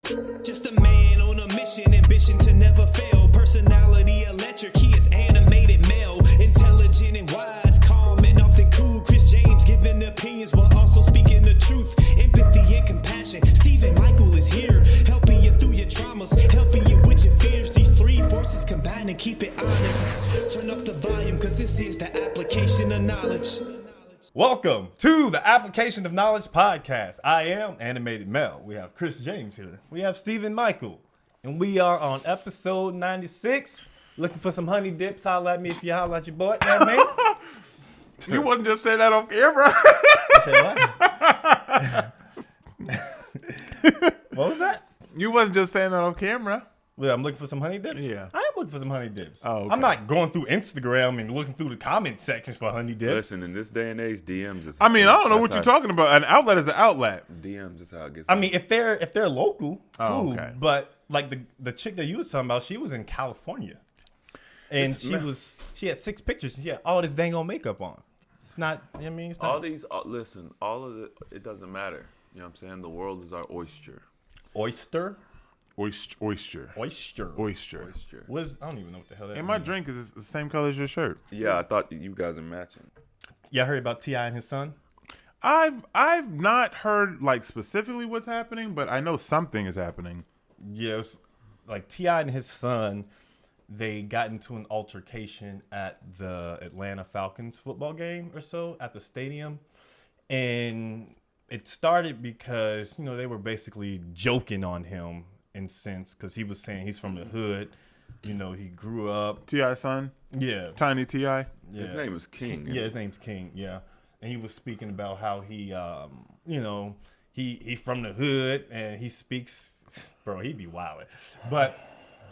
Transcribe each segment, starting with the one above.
Just a man on a mission, ambition to never fail. Personality electric, he is animated male. Intelligent and wise, calm and often cool. Chris James giving opinions while also speaking the truth. Empathy and compassion. Stephen Michael is here, helping you through your traumas, helping you with your fears. These three forces combine and keep it honest. Turn up the volume, cause this is the application of knowledge. Welcome to the Application of Knowledge podcast. I am Animated Mel. We have Chris James here. We have Stephen Michael. And we are on episode 96. Looking for some honey dips. Holla at me if you holla at your boy. Yeah, man. You wasn't just saying that on camera. You said what? What was that? You wasn't just saying that on camera. Well, I'm looking for some honey dips. Yeah. I am looking for some honey dips. Oh, okay. I'm not going through Instagram and looking through the comment sections for honey dips. Listen, in this day and age, DMs is. I mean, I don't know what you're talking about. An outlet is an outlet. DMs is how it gets. I mean, if they're local, Oh, cool. okay. But like the chick that you was talking about, she was in California, and she had 6 pictures. And she had all this dang on makeup on. It's not. You know what I mean, it's not, all these. Listen, all of it doesn't matter. You know what I'm saying? The world is our oyster. oyster. Oyster. What is? I don't even know what the hell that. And my means. drink is the same color as your shirt. Yeah, I thought you guys are matching. Y'all heard about T.I. and his son? I've not heard like specifically what's happening, but I know something is happening. Yes, like T.I. and his son, they got into an altercation at the Atlanta Falcons football game or so at the stadium, and it started because they were basically joking on him in sense because he was saying he's from the hood. He grew up. T.I.'s son? Yeah. Tiny T.I.? Yeah. His name is King. Yeah, his name's King. Yeah, and he was speaking about how he, he from the hood and he speaks, bro. He be wildin',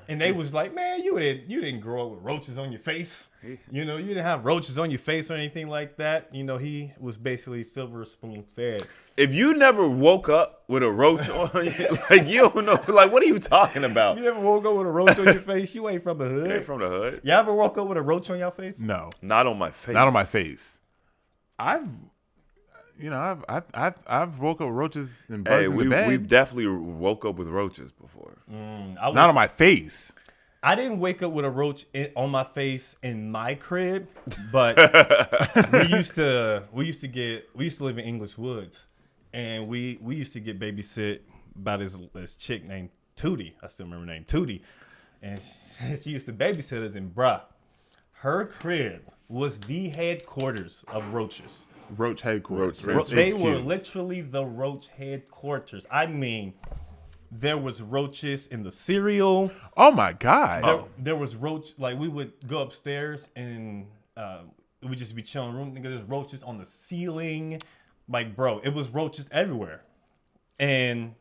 and they was like, man, you didn't grow up with roaches on your face. You didn't have roaches on your face or anything like that. He was basically silver spoon fed. If you never woke up with a roach on you, like you don't know, like what are you talking about? You ever woke up with a roach on your face? You ain't from the hood. Ain't from the hood. You ever woke up with a roach on your face? No. Not on my face. Not on my face. I've woke up with roaches and bugs in the bed. We've definitely woke up with roaches before. Not on my face. I didn't wake up with a roach on my face in my crib, but we used to live in English Woods, and we used to get babysit by this chick named Tootie. I still remember her name, Tootie, and she used to babysit us. And bruh, her crib was the headquarters of roaches. Roach headquarters. They were literally the roach headquarters. I mean, there was roaches in the cereal. Oh my God. There was roach. Like we would go upstairs and it would just be chilling in the room. Nigga, there's roaches on the ceiling. Like, bro, it was roaches everywhere. And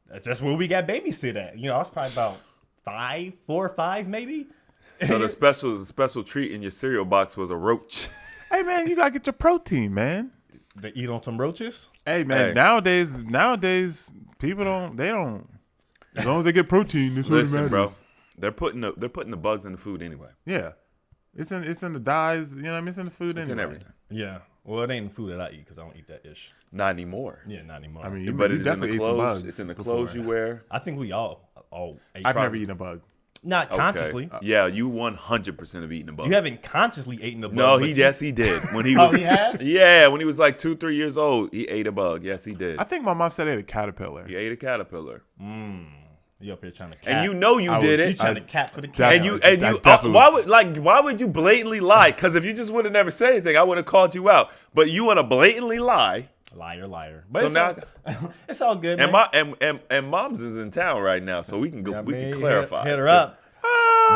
that's where we got babysit at. I was probably about 4 or 5 maybe. So the special treat in your cereal box was a roach. Hey man, you gotta get your protein, man. They eat on some roaches? Hey man, nowadays people don't. As long as they get protein, that's what Listen, matters. bro, they're putting the bugs in the food anyway. Yeah, it's in the dyes. It's in the food. It's anyway. in everything. Yeah. Well, it ain't the food that I eat because I don't eat that ish. Not anymore. Yeah, not anymore. I mean, But you it's in the definitely ate some clothes. bugs It's in the before. clothes you wear. I think we all ate. I've never eaten a bug. Not consciously. Okay. Yeah, you 100% have eaten a bug. You haven't consciously eaten a bug. No, but he did. When he was, he has? Yeah, when he was like 2-3 years old, he ate a bug. Yes, he did. I think my mom said I ate a caterpillar. He ate a caterpillar. You up here trying to cap. And you know you did You it. trying to cap for the cat. And you definitely why would you blatantly lie? Because if you just would have never said anything, I would have called you out. But you want to blatantly lie. Liar. But So it's now, it's all good, and man. and Mom's is in town right now, so we can go. We can clarify. Hit her up.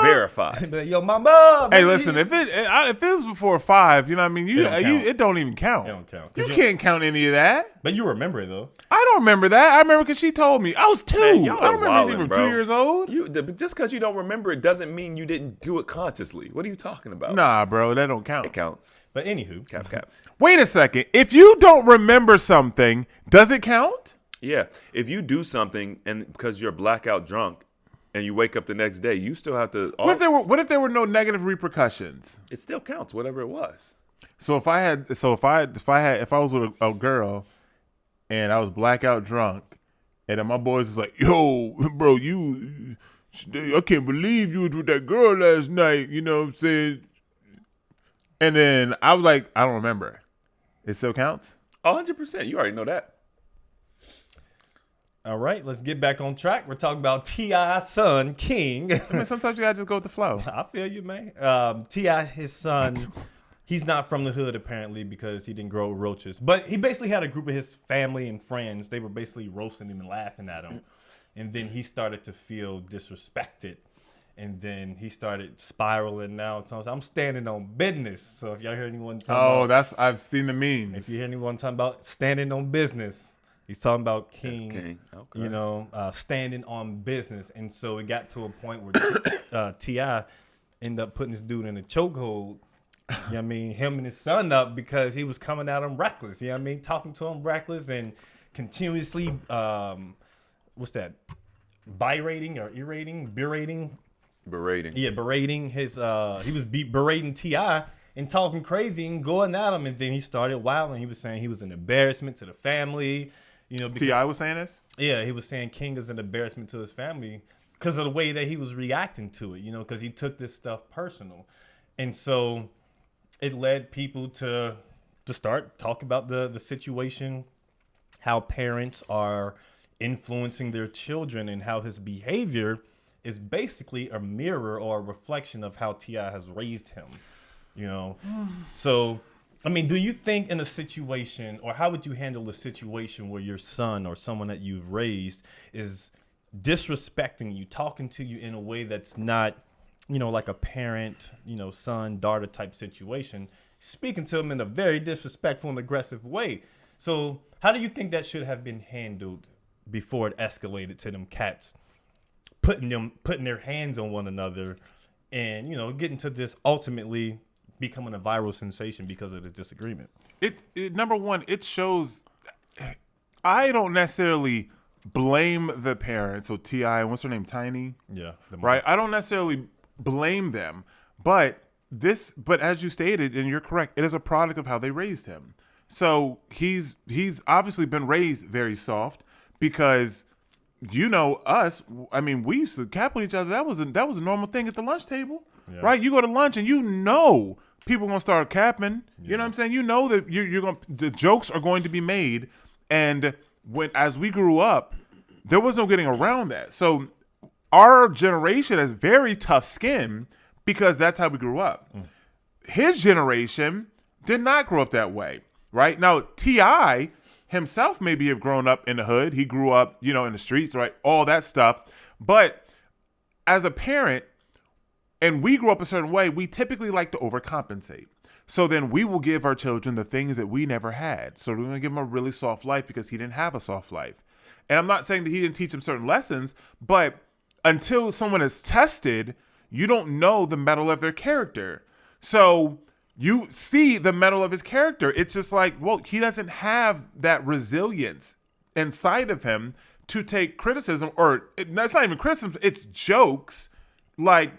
Verify. But yo, mama. Hey, listen, if it was before 5, you know what I mean? It don't even count. It don't count. You can't count any of that. But you remember it though. I don't remember that. I remember because she told me. I was 2. Man, y'all I don't remember are anything from wildin', 2 bro. years old. Just because you don't remember it doesn't mean you didn't do it consciously. What are you talking about? Nah, bro, that don't count. It counts. But anywho, Cap. Wait a second. If you don't remember something, does it count? Yeah. If you do something and because you're blackout drunk and you wake up the next day, you still have to. What if there were no negative repercussions? It still counts, whatever it was. So if I was with a girl and I was blackout drunk And then my boys was like, yo, bro, I can't believe you was with that girl last night. You know what I'm saying? And then I was like, I don't remember. It still counts? 100%. You already know that. All right, let's get back on track. We're talking about T.I.'s son, King. I mean, sometimes you gotta just go with the flow. I feel you, man. T.I., his son, he's not from the hood apparently because he didn't grow roaches. But he basically had a group of his family and friends. They were basically roasting him and laughing at him. And then he started to feel disrespected. And then he started spiraling out. So I'm standing on business. So if y'all hear anyone talking about, I've seen the memes. if you hear anyone talking about standing on business, he's talking about King. That's King. Okay. You know, standing on business. And so it got to a point where T.I. ended up putting this dude in a chokehold. You know what I mean? Him and his son up because he was coming at him reckless. You know what I mean? Talking to him reckless and continuously, what's that? Berating or berating? Berating. Yeah, berating his, he was berating T.I. and talking crazy and going at him. And then he started wilding. He was saying he was an embarrassment to the family. You know, T.I. was saying this? Yeah, he was saying King is an embarrassment to his family because of the way that he was reacting to it, you know, because he took this stuff personal. And so it led people to start talking about the situation, how parents are influencing their children and how his behavior is basically a mirror or a reflection of how T.I. has raised him, you know? So, I mean, do you think in a situation, or how would you handle a situation where your son or someone that you've raised is disrespecting you, talking to you in a way that's not, you know, like a parent, you know, son, daughter type situation, speaking to him in a very disrespectful and aggressive way? So how do you think that should have been handled before it escalated to them cats putting their hands on one another and, you know, getting to this ultimately becoming a viral sensation because of the disagreement? It number one, it shows. I don't necessarily blame the parents. So T.I., what's her name, Tiny? Yeah. Right. I don't necessarily blame them, but as you stated, and you're correct, it is a product of how they raised him. So he's obviously been raised very soft because, you know, us. I mean, we used to cap with each other. That was a normal thing at the lunch table, right? You go to lunch and you know people gonna start capping. You know what I'm saying? You know that you're gonna, the jokes are going to be made, and as we grew up, there was no getting around that. So our generation has very tough skin because that's how we grew up. His generation did not grow up that way, right? Now T.I. himself maybe have grown up in the hood. He grew up, you know, in the streets, right? All that stuff. But as a parent, and we grew up a certain way, we typically like to overcompensate. So then we will give our children the things that we never had. So we're going to give him a really soft life because he didn't have a soft life. And I'm not saying that he didn't teach him certain lessons, but until someone is tested, you don't know the metal of their character. So you see the metal of his character. It's just like, well, he doesn't have that resilience inside of him to take criticism, or that's not even criticism, it's jokes. Like,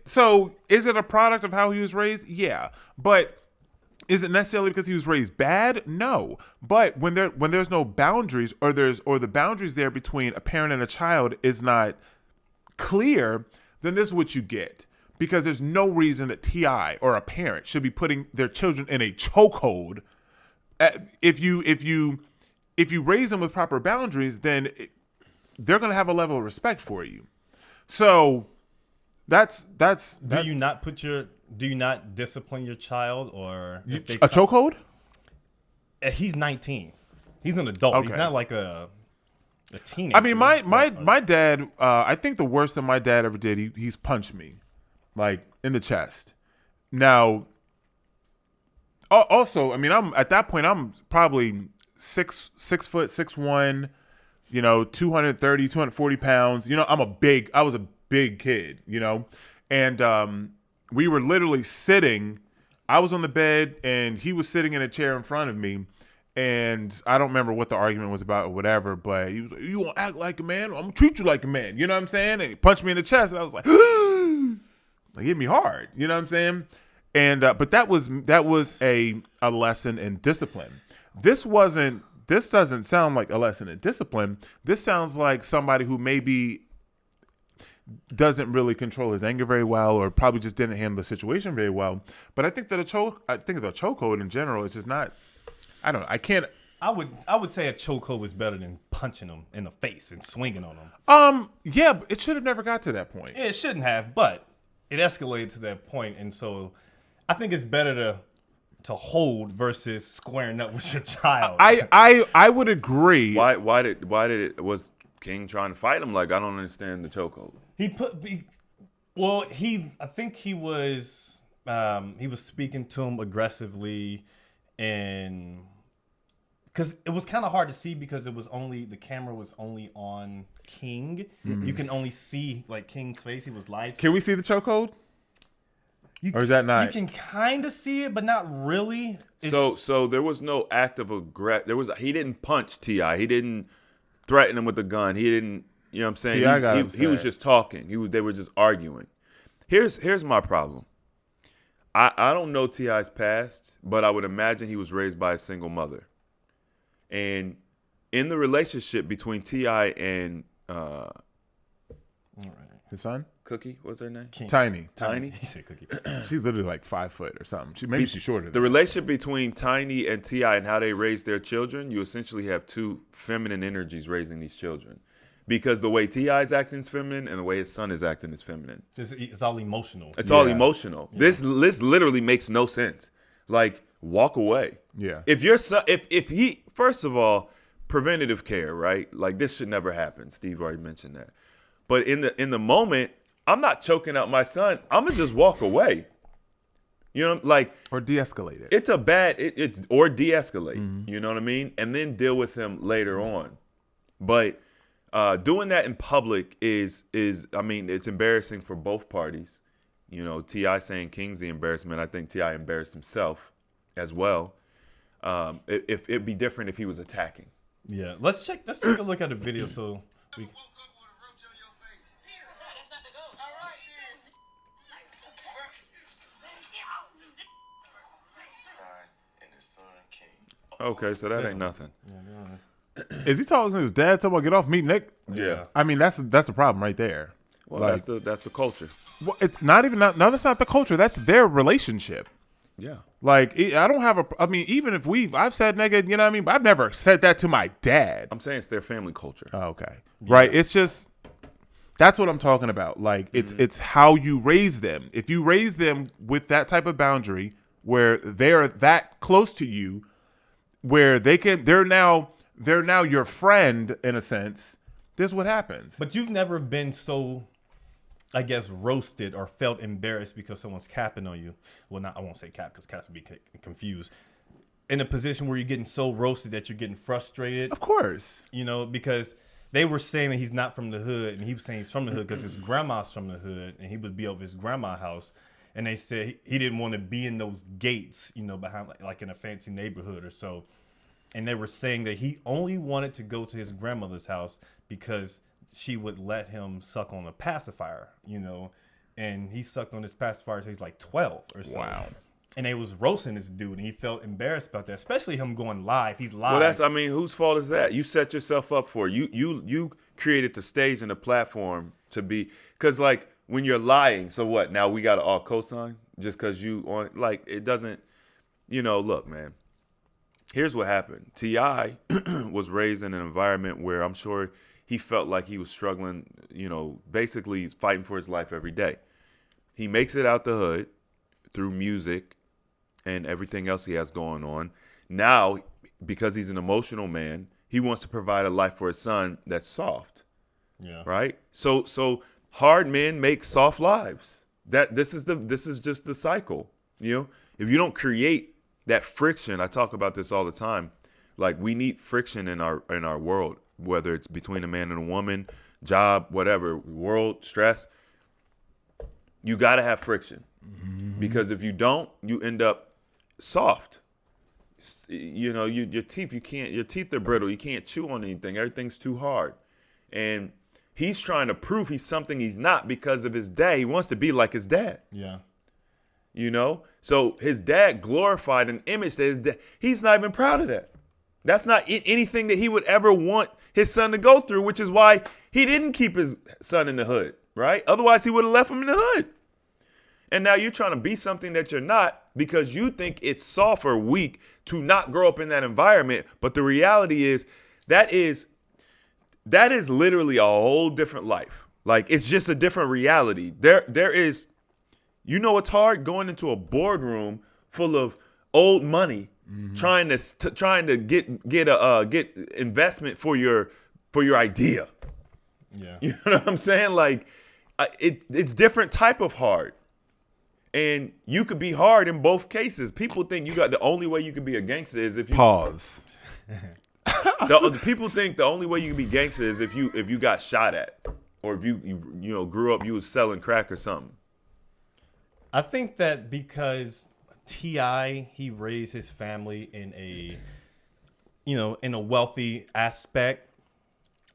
so is it a product of how he was raised? Yeah. But is it necessarily because he was raised bad? No. But when there's no boundaries, or the boundaries there between a parent and a child is not clear, then this is what you get. Because there's no reason that T.I. or a parent should be putting their children in a chokehold. If you raise them with proper boundaries, then they're going to have a level of respect for you. So that's Do you not discipline your child, or if they a chokehold? He's 19. He's an adult. Okay. He's not like a teenager. I mean, my dad. I think the worst that my dad ever did, he's punched me, like in the chest. Now, also, I mean, I'm at that point, I'm probably 6 foot 6'1", you know, 230, 240 pounds. You know, I was a big kid, you know, and we were literally sitting. I was on the bed and he was sitting in a chair in front of me. And I don't remember what the argument was about or whatever, but he was like, "You won't act like a man, I'm gonna treat you like a man." You know what I'm saying? And he punched me in the chest, and I was like, like, hit me hard. You know what I'm saying? And but that was a lesson in discipline. This wasn't this doesn't sound like a lesson in discipline. This sounds like somebody who maybe doesn't really control his anger very well, or probably just didn't handle the situation very well. But I think that the chokehold in general is just not. I don't know. I can't. I would say a chokehold was better than punching him in the face and swinging on him. Yeah, but it should have never got to that point. It shouldn't have, but it escalated to that point, and so I think it's better to hold versus squaring up with your child. I would agree. Why was King trying to fight him? Like, I don't understand the chokehold. I think he was speaking to him aggressively, and because it was kind of hard to see because the camera was only on King. Mm-hmm. You can only see like King's face. He was live. Can we see the chokehold? Or is that not? You can kind of see it, but not really. So there was no act of aggression. He didn't punch T.I. He didn't threaten him with a gun. He didn't. You know what I'm saying? He was just talking. They were just arguing. Here's my problem. I don't know T.I.'s past, but I would imagine he was raised by a single mother. And in the relationship between T.I. and his son? Cookie, what's her name? Tiny. He said Cookie. She's literally like 5 foot or something. Maybe she's shorter. The relationship between Tiny and T.I. and how they raise their children, you essentially have two feminine energies raising these children. Because the way T.I. is acting is feminine and the way his son is acting is feminine. It's all emotional. It's all emotional. Yeah. This literally makes no sense. Like, walk away. Yeah. If your son, if he, first of all, preventative care, right? Like, this should never happen. Steve already mentioned that. But in the moment, I'm not choking out my son. I'm gonna just walk away. You know, like, or de-escalate it. It's a bad or de-escalate. Mm-hmm. You know what I mean? And then deal with him later on. But doing that in public is I mean, it's embarrassing for both parties. You know, T.I. saying King's the embarrassment. I think T.I. embarrassed himself as well. If it'd be different if he was attacking. Yeah, let's take a look at the video. So we. Okay, so that ain't nothing. Is he talking to his dad? Talking about get off me, Nick? Yeah. I mean, that's the problem right there. Well, like, that's the culture. Well, it's not even no, that's not the culture. That's their relationship. Yeah. Like, I don't have I mean, even if I've said nigga, you know what I mean? But I've never said that to my dad. I'm saying it's their family culture. Oh, okay. Yeah. Right. It's just, that's what I'm talking about. Like, it's how you raise them. If you raise them with that type of boundary where they're that close to you, where they're now your friend in a sense, this is what happens. But you've never been so, I guess, roasted or felt embarrassed because someone's capping on you. Well, I won't say cap because caps would be confused. In a position where you're getting so roasted that you're getting frustrated. Of course. You know, because they were saying that he's not from the hood, and he was saying he's from the hood because his grandma's from the hood, and he would be over his grandma's house. And they said he didn't want to be in those gates, you know, behind like in a fancy neighborhood or so. And they were saying that he only wanted to go to his grandmother's house because she would let him suck on a pacifier, you know. And he sucked on this pacifier since he's like 12 or so. Wow. And they was roasting this dude, and he felt embarrassed about that, especially him going live. He's live. Well, whose fault is that? You set yourself up for it. You created the stage and the platform to be, because like when you're lying, so what? Now we got to all co-sign just because you on, like, it doesn't, you know, look, man. Here's what happened. T.I. was raised in an environment where I'm sure he felt like he was struggling, you know, basically fighting for his life every day. He makes it out the hood through music and everything else he has going on. Now, because he's an emotional man, he wants to provide a life for his son that's soft. Yeah. Right? So hard men make soft lives. This is just the cycle. You know, if you don't create that friction, I talk about this all the time. Like, we need friction in our world, whether it's between a man and a woman, job, whatever, world, stress. You got to have friction. Mm-hmm. Because if you don't, you end up soft. You know, your teeth are brittle. You can't chew on anything. Everything's too hard. And he's trying to prove he's something he's not because of his dad. He wants to be like his dad. Yeah. You know? So his dad glorified an image that his dad, he's not even proud of that. That's not anything that he would ever want his son to go through, which is why he didn't keep his son in the hood, right? Otherwise, he would have left him in the hood. And now you're trying to be something that you're not because you think it's soft or weak to not grow up in that environment. But the reality is that is literally a whole different life. Like, it's just a different reality. There is, you know, it's hard going into a boardroom full of old money, trying to get investment for your idea. Yeah. You know what I'm saying? Like, it's different type of hard. And you could be hard in both cases. People think the only way you can be a gangster is if you Pause. people think the only way you can be gangster is if you got shot at, or if you grew up, you was selling crack or something. I think that because T.I., he raised his family in a wealthy aspect,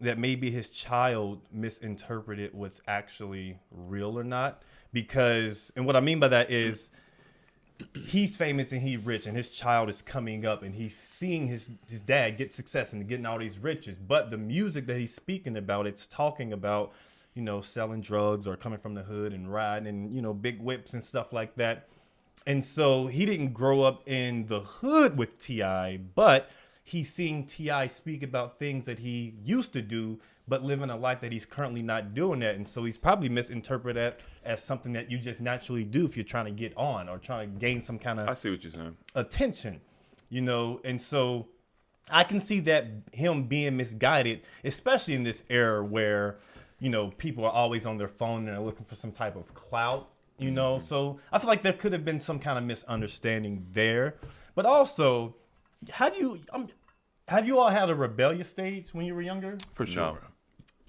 that maybe his child misinterpreted what's actually real or not. Because, and what I mean by that is, he's famous and he's rich, and his child is coming up and he's seeing his dad get success and getting all these riches. But the music that he's speaking about, it's talking about, selling drugs or coming from the hood and riding and, big whips and stuff like that. And so he didn't grow up in the hood with T.I., but he's seeing T.I. speak about things that he used to do, but living a life that he's currently not doing that. And so he's probably misinterpreted that as something that you just naturally do if you're trying to get on or trying to gain some kind of I see what you're saying. attention, And so I can see that him being misguided, especially in this era where, people are always on their phone and they're looking for some type of clout, So I feel like there could have been some kind of misunderstanding there. But also, have you all had a rebellious stage when you were younger? For sure. No.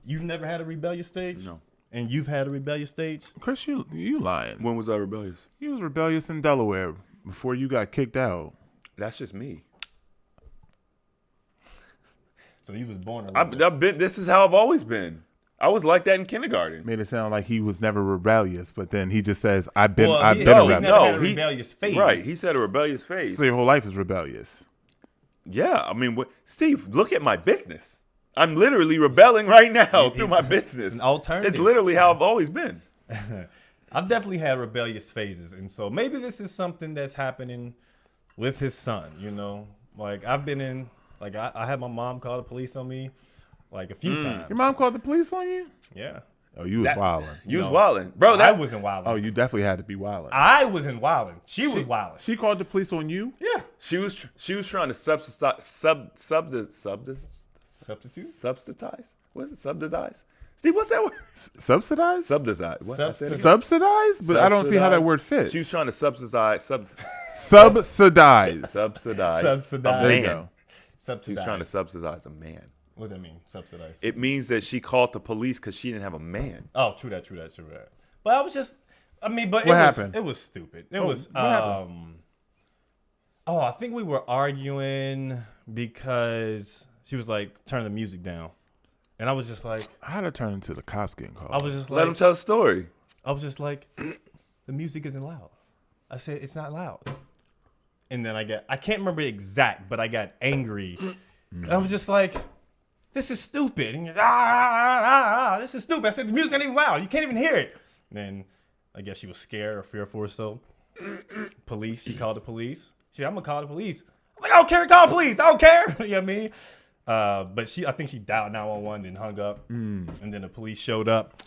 You've never had a rebellious stage? No. And you've had a rebellious stage? Chris, you lying. When was I rebellious? You was rebellious in Delaware before you got kicked out. That's just me. So you was born This is how I've always been. I was like that in kindergarten. Made it sound like he was never rebellious, but then he just says, I've been Well, he's rebellious. never had a rebellious phase. Right. He said a rebellious phase. So your whole life is rebellious. Yeah. I mean, Steve, look at my business. I'm literally rebelling right now through my business. It's an alternative. It's literally how I've always been. I've definitely had rebellious phases. And so maybe this is something that's happening with his son, Like, I've been in, like, I had my mom call the police on me, like, a few times. Your mom called the police on you? Yeah. Oh, you was wilding. You was wilding. Bro, I wasn't wilding. Oh, you definitely had to be wilding. I wasn't wilding. She was wilding. She called the police on you? Yeah. she was trying to subsidize. What is it? Subsidize? Steve, what's that word? Subsidize? Subsidize. What? I said it again. Subsidize? But I don't see how that word fits. She was trying to subsidize. Subsidize. Subsidize. A There you man. go. She was Subsidize. trying to subsidize a man. What does that mean? Subsidize. It means that she called the police because she didn't have a man. Oh, true that. But I was just, but What happened? It was stupid. It Oh, was, what happened? I think we were arguing because she was like, turn the music down. And I was just like, I had to turn into the cops getting called. I was just Let him like, tell a story. I was just like, the music isn't loud. I said, it's not loud. And then I can't remember exact, but I got angry. And I was just like, this is stupid. And this is stupid. I said, the music ain't even loud. You can't even hear it. And then I guess she was scared or fearful or so. Police, she called the police. She said, I'm going to call the police. I'm like, I don't care, call the police. I don't care. You know what I mean? But I think she dialed 911, then hung up. And then the police showed up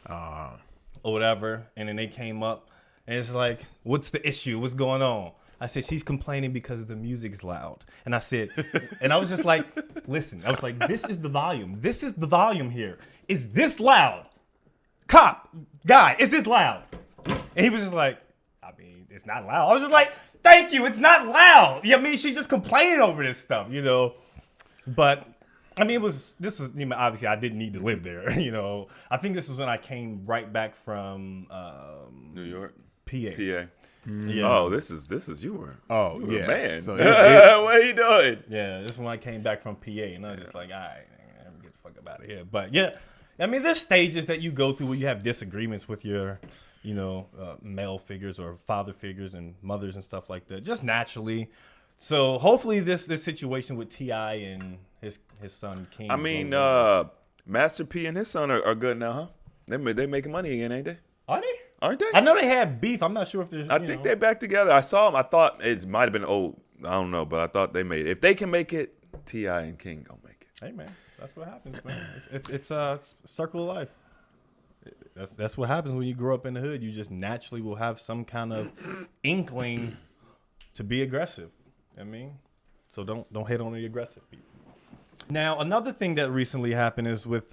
or whatever. And then they came up. And it's like, what's the issue? What's going on? I said, she's complaining because the music's loud. And I said, and I was just like, listen, I was like, this is the volume. This is the volume here. Is this loud? Cop, guy, is this loud? And he was just like, I mean, it's not loud. I was just like, thank you, it's not loud. You know what I mean? She's just complaining over this stuff, But, I mean, obviously I didn't need to live there, I think this was when I came right back from New York. PA. PA. Yeah. Oh, this is you were. Oh, you were yeah. a man. So what are you doing? Yeah, this is when I came back from PA, and I was just like, all right, let me get the fuck up out of here. But yeah, I mean, there's stages that you go through where you have disagreements with your, male figures or father figures and mothers and stuff like that, just naturally. So hopefully this situation with T.I. and his son King. I mean, Master P and his son are good now, huh? They making money again, ain't they? are they? Aren't they? I know they had beef. I'm not sure if there's. I think they're back together. I saw them. I thought it might have been old. I don't know, but I thought they made it. If they can make it, T.I. and King gonna make it. Hey man, that's what happens, man. It's a circle of life. That's what happens when you grow up in the hood. You just naturally will have some kind of inkling to be aggressive. I mean, so don't hate on the aggressive people. Now, another thing that recently happened is with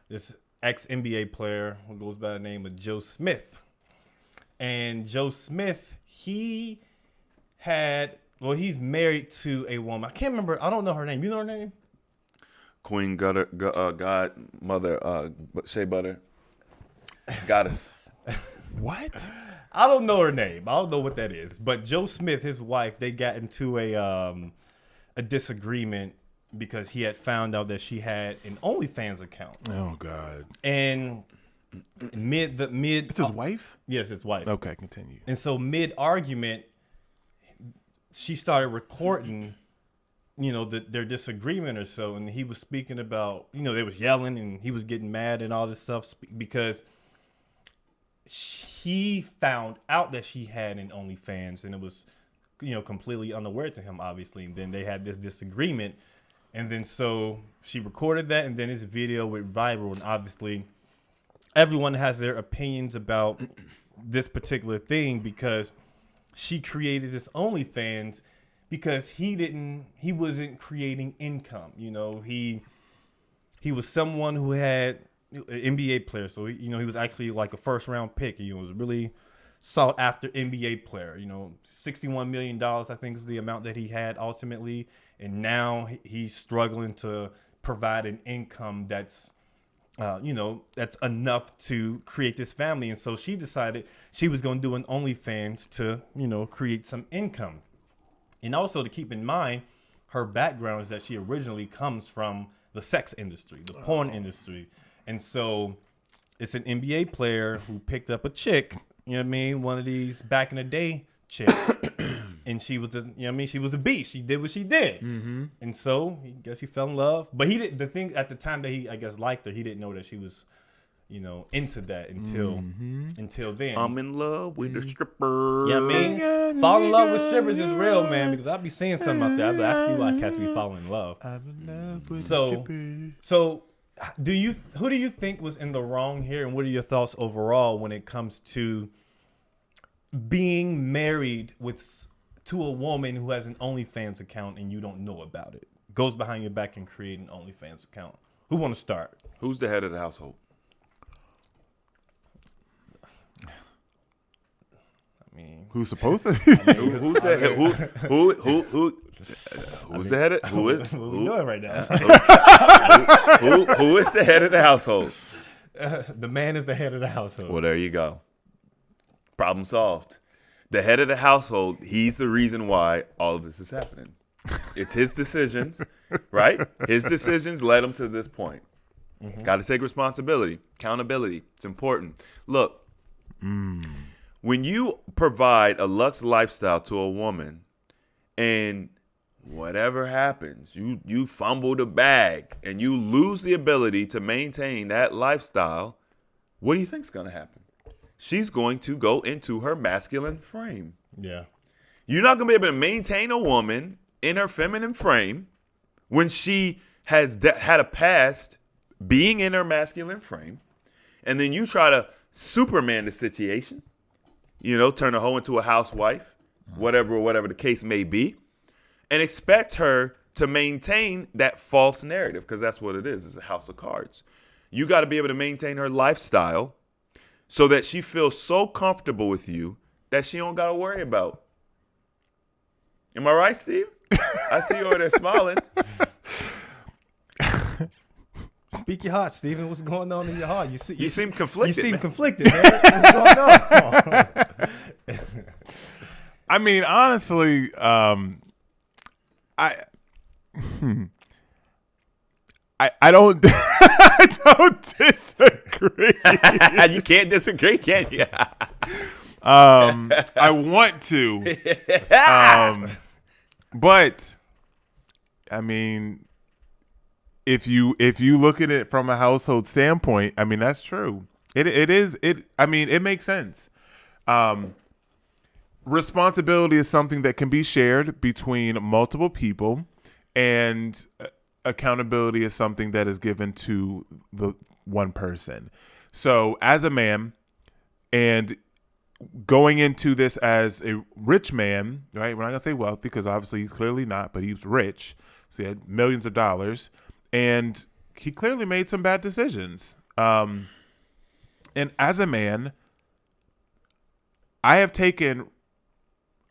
this ex-NBA player who goes by the name of Joe Smith. And Joe Smith, he's married to a woman. I can't remember. I don't know her name. You know her name? Queen Godmother, Shea Butter, Goddess. What? I don't know her name. I don't know what that is. But Joe Smith, his wife, they got into a disagreement because he had found out that she had an OnlyFans account. Oh God. And It's his wife? Yes, his wife. Okay, continue. And so mid argument, she started recording, their disagreement or so, and he was speaking about, they was yelling and he was getting mad and all this stuff because he found out that she had an OnlyFans and it was, completely unaware to him, obviously. And then they had this disagreement, and then so she recorded that, and then his video went viral, and obviously everyone has their opinions about this particular thing because she created this OnlyFans because he wasn't creating income. He was someone who had an NBA player. So, he was actually like a first round pick. He was a really sought after NBA player. $61 million, I think is the amount that he had ultimately. And now he's struggling to provide an income that's that's enough to create this family. And so she decided she was going to do an OnlyFans to, create some income. And also to keep in mind, her background is that she originally comes from the sex industry, the porn industry. And so it's an NBA player who picked up a chick, one of these back in the day chicks. And she was she was a beast. She did what she did. Mm-hmm. And so I guess he fell in love. But he didn't, the thing at the time that he, I guess, liked her, he didn't know that she was, into that until then. I'm in love with the stripper. Falling in love with strippers is real, man, because I'll be seeing something out there. I see why cats be falling in love. I'm in love with strippers. So who do you think was in the wrong here, and what are your thoughts overall when it comes to being married to a woman who has an OnlyFans account and you don't know about it? Goes behind your back and create an OnlyFans account. Who want to start? Who's the head of the household? Who's supposed to? Who's the head? Who's the head of? Who is? What are we doing right now? Who is the head of the household? The man is the head of the household. Well, there you go. Problem solved. The head of the household, he's the reason why all of this is happening. It's his decisions, right? His decisions led him to this point. Mm-hmm. Got to take responsibility, accountability. It's important. Look, when you provide a luxe lifestyle to a woman and whatever happens, you fumble the bag and you lose the ability to maintain that lifestyle, what do you think is going to happen? She's going to go into her masculine frame. Yeah. You're not going to be able to maintain a woman in her feminine frame when she has had a past being in her masculine frame. And then you try to Superman the situation, turn a hoe into a housewife, whatever the case may be, and expect her to maintain that false narrative, because that's what it is. It's a house of cards. You got to be able to maintain her lifestyle so that she feels so comfortable with you that she don't got to worry about. Am I right, Steve? I see you over there smiling. Speak your heart, Steven. What's going on in your heart? You seem conflicted. You seem conflicted, man. What's going on? I mean, honestly, I don't I don't disagree. You can't disagree, can you? I want to. But I mean, if you look at it from a household standpoint, I mean that's true. I mean, it makes sense. Responsibility is something that can be shared between multiple people, and accountability is something that is given to the one person. So as a man, and going into this as a rich man, right? We're not gonna say wealthy because obviously he's clearly not, but he was rich. So he had millions of dollars, and he clearly made some bad decisions. And as a man, I have taken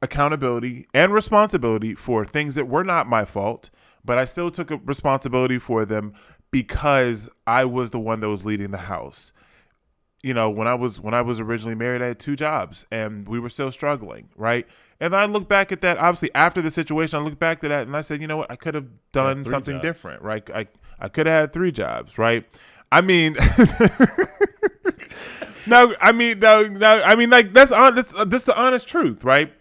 accountability and responsibility for things that were not my fault, but I still took responsibility for them because I was the one that was leading the house. You know, when I was originally married, I had 2 jobs and we were still struggling, right? And I look back at that, obviously after the situation, I look back to that and I said, you know what, I could have done something different, right? I could have had 3 jobs, right? I mean, like that's the honest truth, right?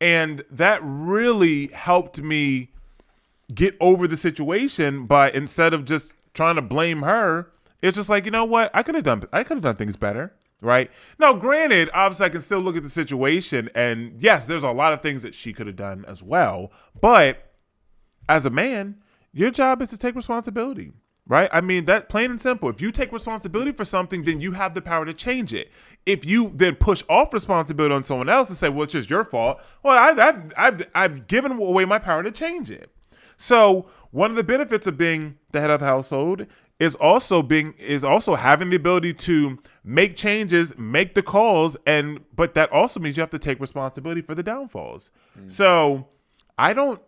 And that really helped me get over the situation by, instead of just trying to blame her, it's just like, you know what? I could have done things better, right? Now, granted, obviously I can still look at the situation and yes, there's a lot of things that she could have done as well. But as a man, your job is to take responsibility, right? I mean, that plain and simple. If you take responsibility for something, then you have the power to change it. If you then push off responsibility on someone else and say, well, it's just your fault. Well, I've given away my power to change it. So one of the benefits of being the head of the household is also having the ability to make changes, make the calls, but that also means you have to take responsibility for the downfalls. So I don't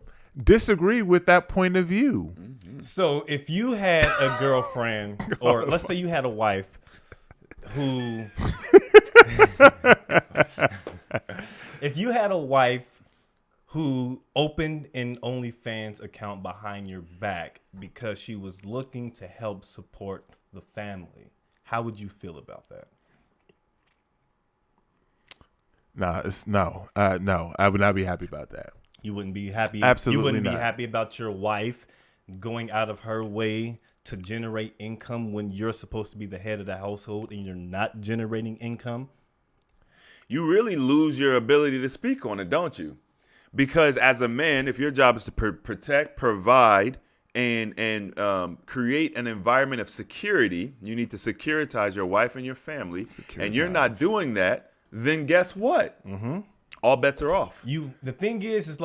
disagree with that point of view. So if you had a girlfriend, or let's say you had a wife who, if you had a wife who opened an OnlyFans account behind your back because she was looking to help support the family, how would you feel about that? No, I would not be happy about that. You wouldn't be happy. Absolutely You wouldn't not. be happy about your wife going out of her way to generate income when you're supposed to be the head of the household and you're not generating income. You really lose your ability to speak on it, don't you? Because as a man, if your job is to protect, provide, and create an environment of security, you need to securitize your wife and your family, and you're not doing that, then guess what? All bets are off. The thing is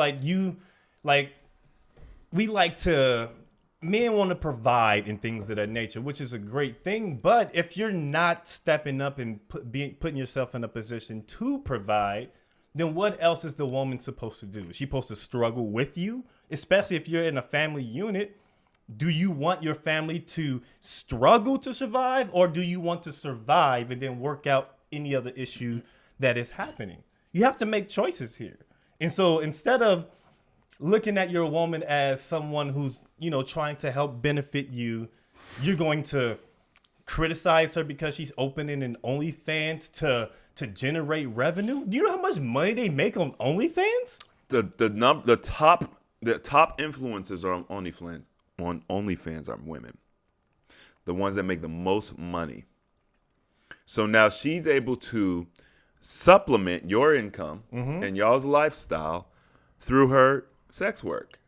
men want to provide and things of that nature, which is a great thing. But if you're not stepping up and putting yourself in a position to provide, then what else is the woman supposed to do? Is she supposed to struggle with you? Especially if you're in a family unit. Do you want your family to struggle to survive, or do you want to survive and then work out any other issue that is happening? You have to make choices here. And so instead of looking at your woman as someone who's, trying to help benefit you, you're going to criticize her because she's opening an OnlyFans to generate revenue. Do you know how much money they make on OnlyFans? The top influencers on OnlyFans are women. The ones that make the most money. So now she's able to supplement your income and y'all's lifestyle through her sex work.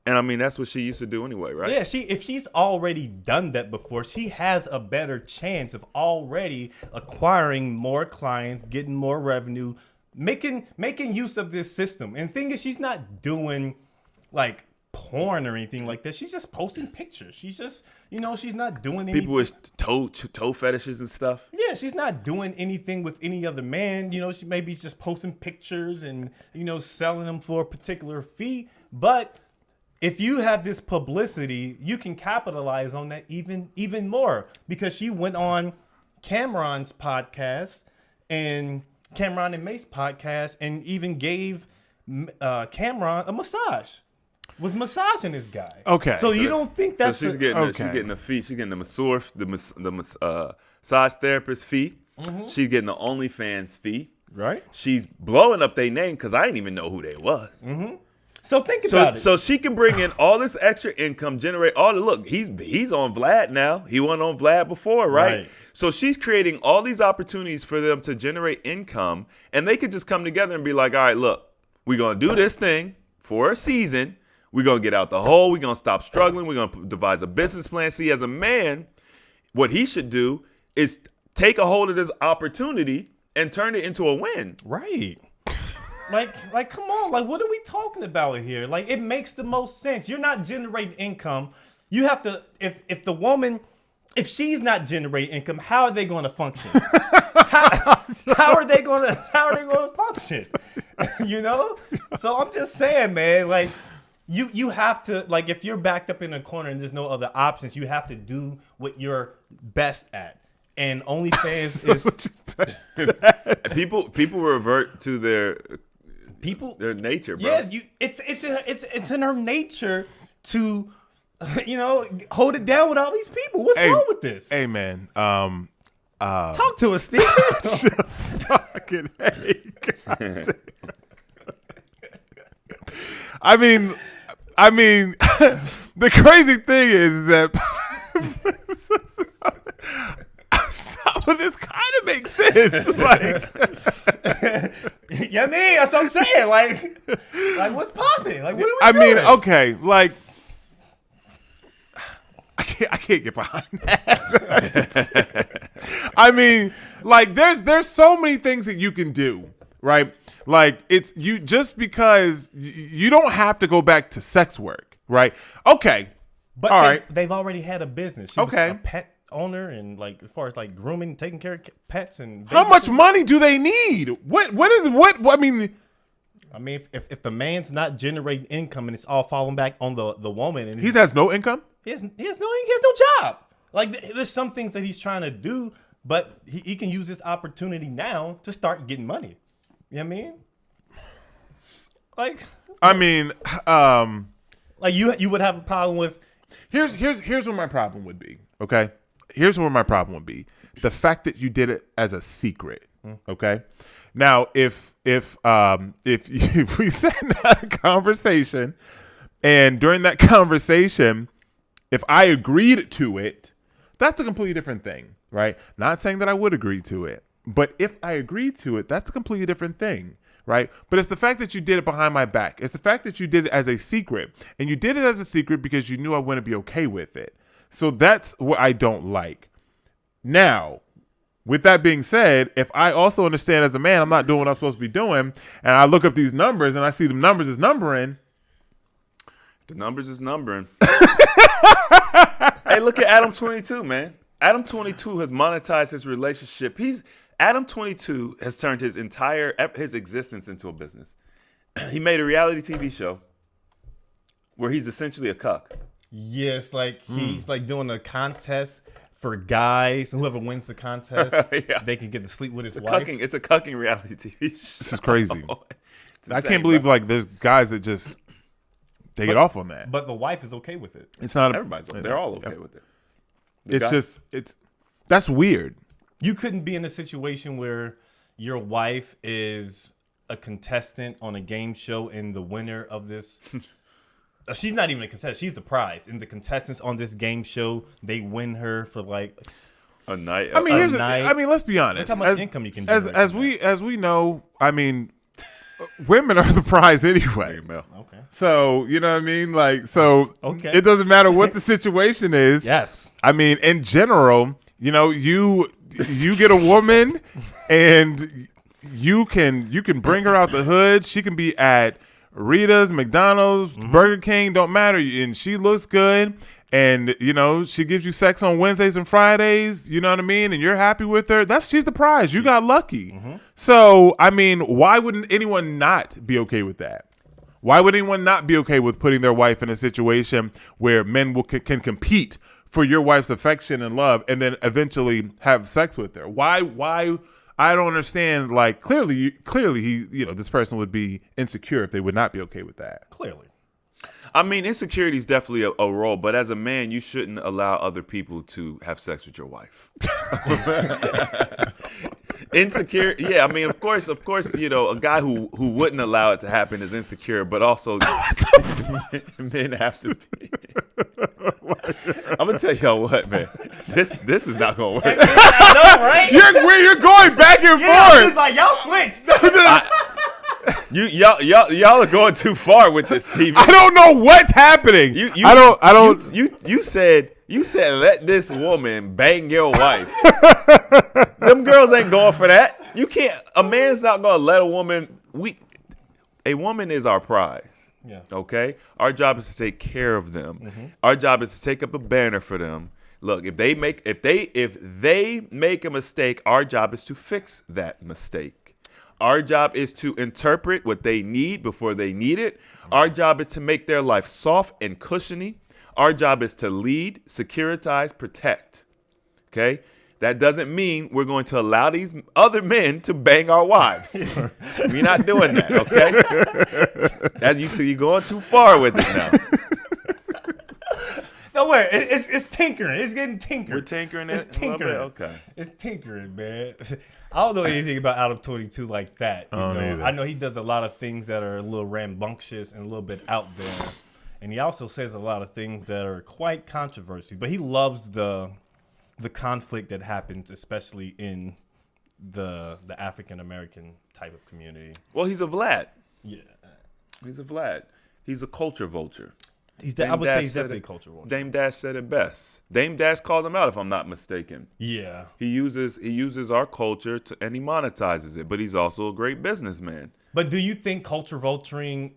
And I mean, that's what she used to do anyway, right? Yeah, if she's already done that before, she has a better chance of already acquiring more clients, getting more revenue, making use of this system. And the thing is, she's not doing like porn or anything like that. She's just posting pictures. She's just, she's not doing anything. People with toe fetishes and stuff. Yeah, she's not doing anything with any other man. She maybe just posting pictures and, selling them for a particular fee. But if you have this publicity, you can capitalize on that even more, because she went on Cameron's podcast and Cameron and Mace's podcast and even gave Cameron a massage. Was massaging this guy. Okay. So you don't think that's she's getting a fee. She's getting the massage therapist fee. She's getting the OnlyFans fee. Right. She's blowing up their name because I didn't even know who they was. So think about it. So she can bring in all this extra income, generate all the look. He's on Vlad now. He wasn't on Vlad before, right? So she's creating all these opportunities for them to generate income, and they could just come together and be like, all right, look, we're gonna do this thing for a season. We're gonna get out the hole. We're gonna stop struggling. We're gonna devise a business plan. See, as a man, what he should do is take a hold of this opportunity and turn it into a win. Right. Like, come on. Like, what are we talking about here? Like, it makes the most sense. You're not generating income. You have to, if the woman, if she's not generating income, how are they going to function? how are they going to function? You know? So I'm just saying, man, like, you have to, like, if you're backed up in a corner and there's no other options, you have to do what you're best at. And OnlyFans is people revert to their nature, bro. Yeah, it's in her nature to, hold it down with all these people. What's wrong with this? Hey, man. Talk to us, Steve. Fucking hey. I mean, the crazy thing is that some of this kind of makes sense. Like, yeah, me. That's what I'm saying. Like what's popping? Like, what are we doing? Okay, like, I can't get behind that. I mean, like, there's so many things that you can do, right? Like, it's you just because you don't have to go back to sex work, right? Okay, but all right. They've already had a business. She was a pet owner, and like as far as like grooming, taking care of pets, and how much money do they need? What I mean, if the man's not generating income and it's all falling back on the woman, and he has no income. He has no job. Like, there's some things that he's trying to do, but he can use this opportunity now to start getting money. You know what I mean? Like, you would have a problem with. Here's what my problem would be. Okay, here's where my problem would be: the fact that you did it as a secret. Okay, now if we sat and had a conversation, and during that conversation, if I agreed to it, that's a completely different thing, right? Not saying that I would agree to it, but if I agreed to it, that's a completely different thing, right? But it's the fact that you did it behind my back. It's the fact that you did it as a secret, and you did it as a secret because you knew I wouldn't be okay with it. So that's what I don't like. Now, with that being said, if I also understand as a man, I'm not doing what I'm supposed to be doing, and I look up these numbers and I see the numbers is numbering. The numbers is numbering. Hey, look at Adam 22, man. Adam 22 has monetized his relationship. Adam 22 has turned his existence into a business. He made a reality TV show where he's essentially a cuck. Yes, like he's like doing a contest for guys. Whoever wins the contest, they can get to sleep with his wife. It's a cucking reality TV show. This is crazy. I can't believe like there's guys that just get off on that. But the wife is okay with it. It's not. They're all okay with it. That's weird. You couldn't be in a situation where your wife is a contestant on a game show and the winner of this. She's not even a contestant. She's the prize. And the contestants on this game show, they win her for like a night. I mean, let's be honest. Look how much income you can generate. As we know, I mean, women are the prize anyway. Okay. So, you know what I mean? Like, so okay. It doesn't matter what the situation is. Yes. I mean, in general, you know, you get a woman and you can bring her out the hood. She can be at Rita's, McDonald's, Burger King, don't matter. And she looks good. And, you know, she gives you sex on Wednesdays and Fridays, you know what I mean? And you're happy with her. She's the prize. You got lucky. So, I mean, why wouldn't anyone not be okay with that? Why would anyone not be okay with putting their wife in a situation where men can compete for your wife's affection and love and then eventually have sex with her? Why? I don't understand. Like, clearly, he, you know, this person would be insecure if they would not be okay with that. Clearly. I mean, insecurity is definitely a role, but as a man, you shouldn't allow other people to have sex with your wife. Insecure. Yeah, I mean, of course, you know, a guy who wouldn't allow it to happen is insecure, but also men have to be. I'm gonna tell y'all what, man. This is not gonna work. I know, right? You're going back and Yeah, forth. it's like y'all switched. Y'all are going too far with this, Steven. I don't know what's happening. I don't. You said let this woman bang your wife. Them girls ain't going for that. You can't. A man's not gonna let a woman. A woman is our prize. Yeah. Okay. Our job is to take care of them. Mm-hmm. Our job is to take up a banner for them. Look, if they make a mistake, our job is to fix that mistake. Our job is to interpret what they need before they need it. Our job is to make their life soft and cushiony. Our job is to lead, securitize, protect. Okay? That doesn't mean we're going to allow these other men to bang our wives. We're not doing that, okay? You're going too far with it now. No way, it's tinkering. It's getting tinkered. We're tinkering It's it a little bit? tinkering. Okay. It's tinkering, man. I don't know anything about Adam 22 like that. You know? neither. I know he does a lot of things that are a little rambunctious and a little bit out there. And he also says a lot of things that are quite controversial. But he loves the conflict that happens, especially in the African American type of community. Well, he's a Vlad. Yeah. He's a Vlad. He's a culture vulture. I would say he's definitely cultural. Dame Dash said it best. Dame Dash called him out, if I'm not mistaken. Yeah. He uses our culture and he monetizes it, but he's also a great businessman. But do you think culture vulturing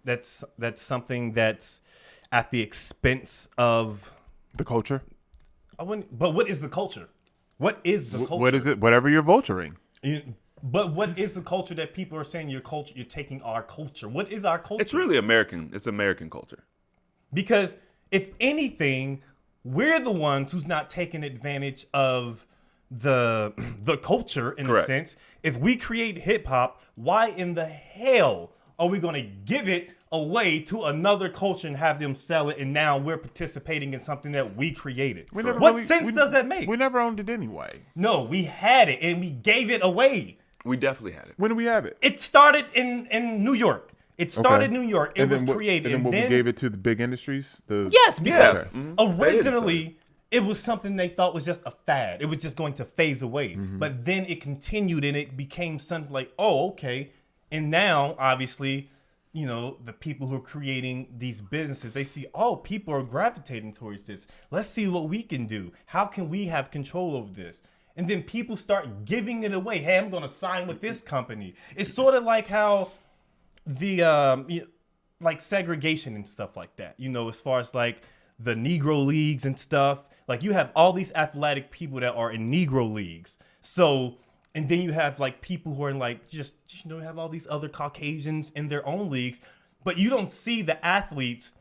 that's something that's at the expense of The culture. But what is the culture? What is the culture? What is it? Whatever you're vulturing. But what is the culture that people are saying your culture? You're taking our culture. What is our culture? It's really American. It's American culture. Because if anything, we're the ones who's not taking advantage of the culture in Correct. a sense. If we create hip hop, why in the hell are we going to give it away to another culture and have them sell it? And now we're participating in something that we created. What sense does that make? We never owned it anyway. No, we had it and we gave it away. We definitely had it. When did we have it? It started in New York. It started in New York. It was created. And then we gave it to the big industries? Yes, because Mhm. originally it was something they thought was just a fad. It was just going to phase away. But then it continued and it became something like, oh, okay. And now, obviously, you know, the people who are creating these businesses, they see, oh, people are gravitating towards this. Let's see what we can do. How can we have control over this? And then people start giving it away. Hey, I'm going to sign with this company. It's sort of like how like segregation and stuff like that, you know, as far as like the Negro leagues and stuff. Like you have all these athletic people that are in Negro leagues. So, and then you have like people who are in like just, you know, have all these other Caucasians in their own leagues, but you don't see the athletes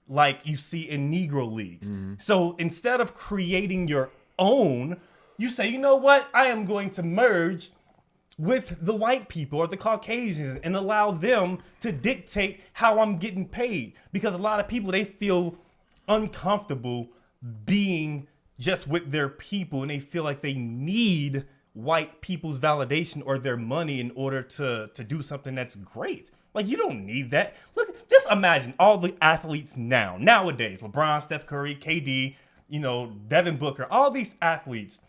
like you see in Negro leagues. So instead of creating your own, you say, you know what? I am going to merge with the white people or the Caucasians and allow them to dictate how I'm getting paid. Because a lot of people, they feel uncomfortable being just with their people and they feel like they need white people's validation or their money in order to do something that's great. Like, you don't need that. Look, just imagine all the athletes nowadays, LeBron, Steph Curry, KD, you know, Devin Booker, all these athletes,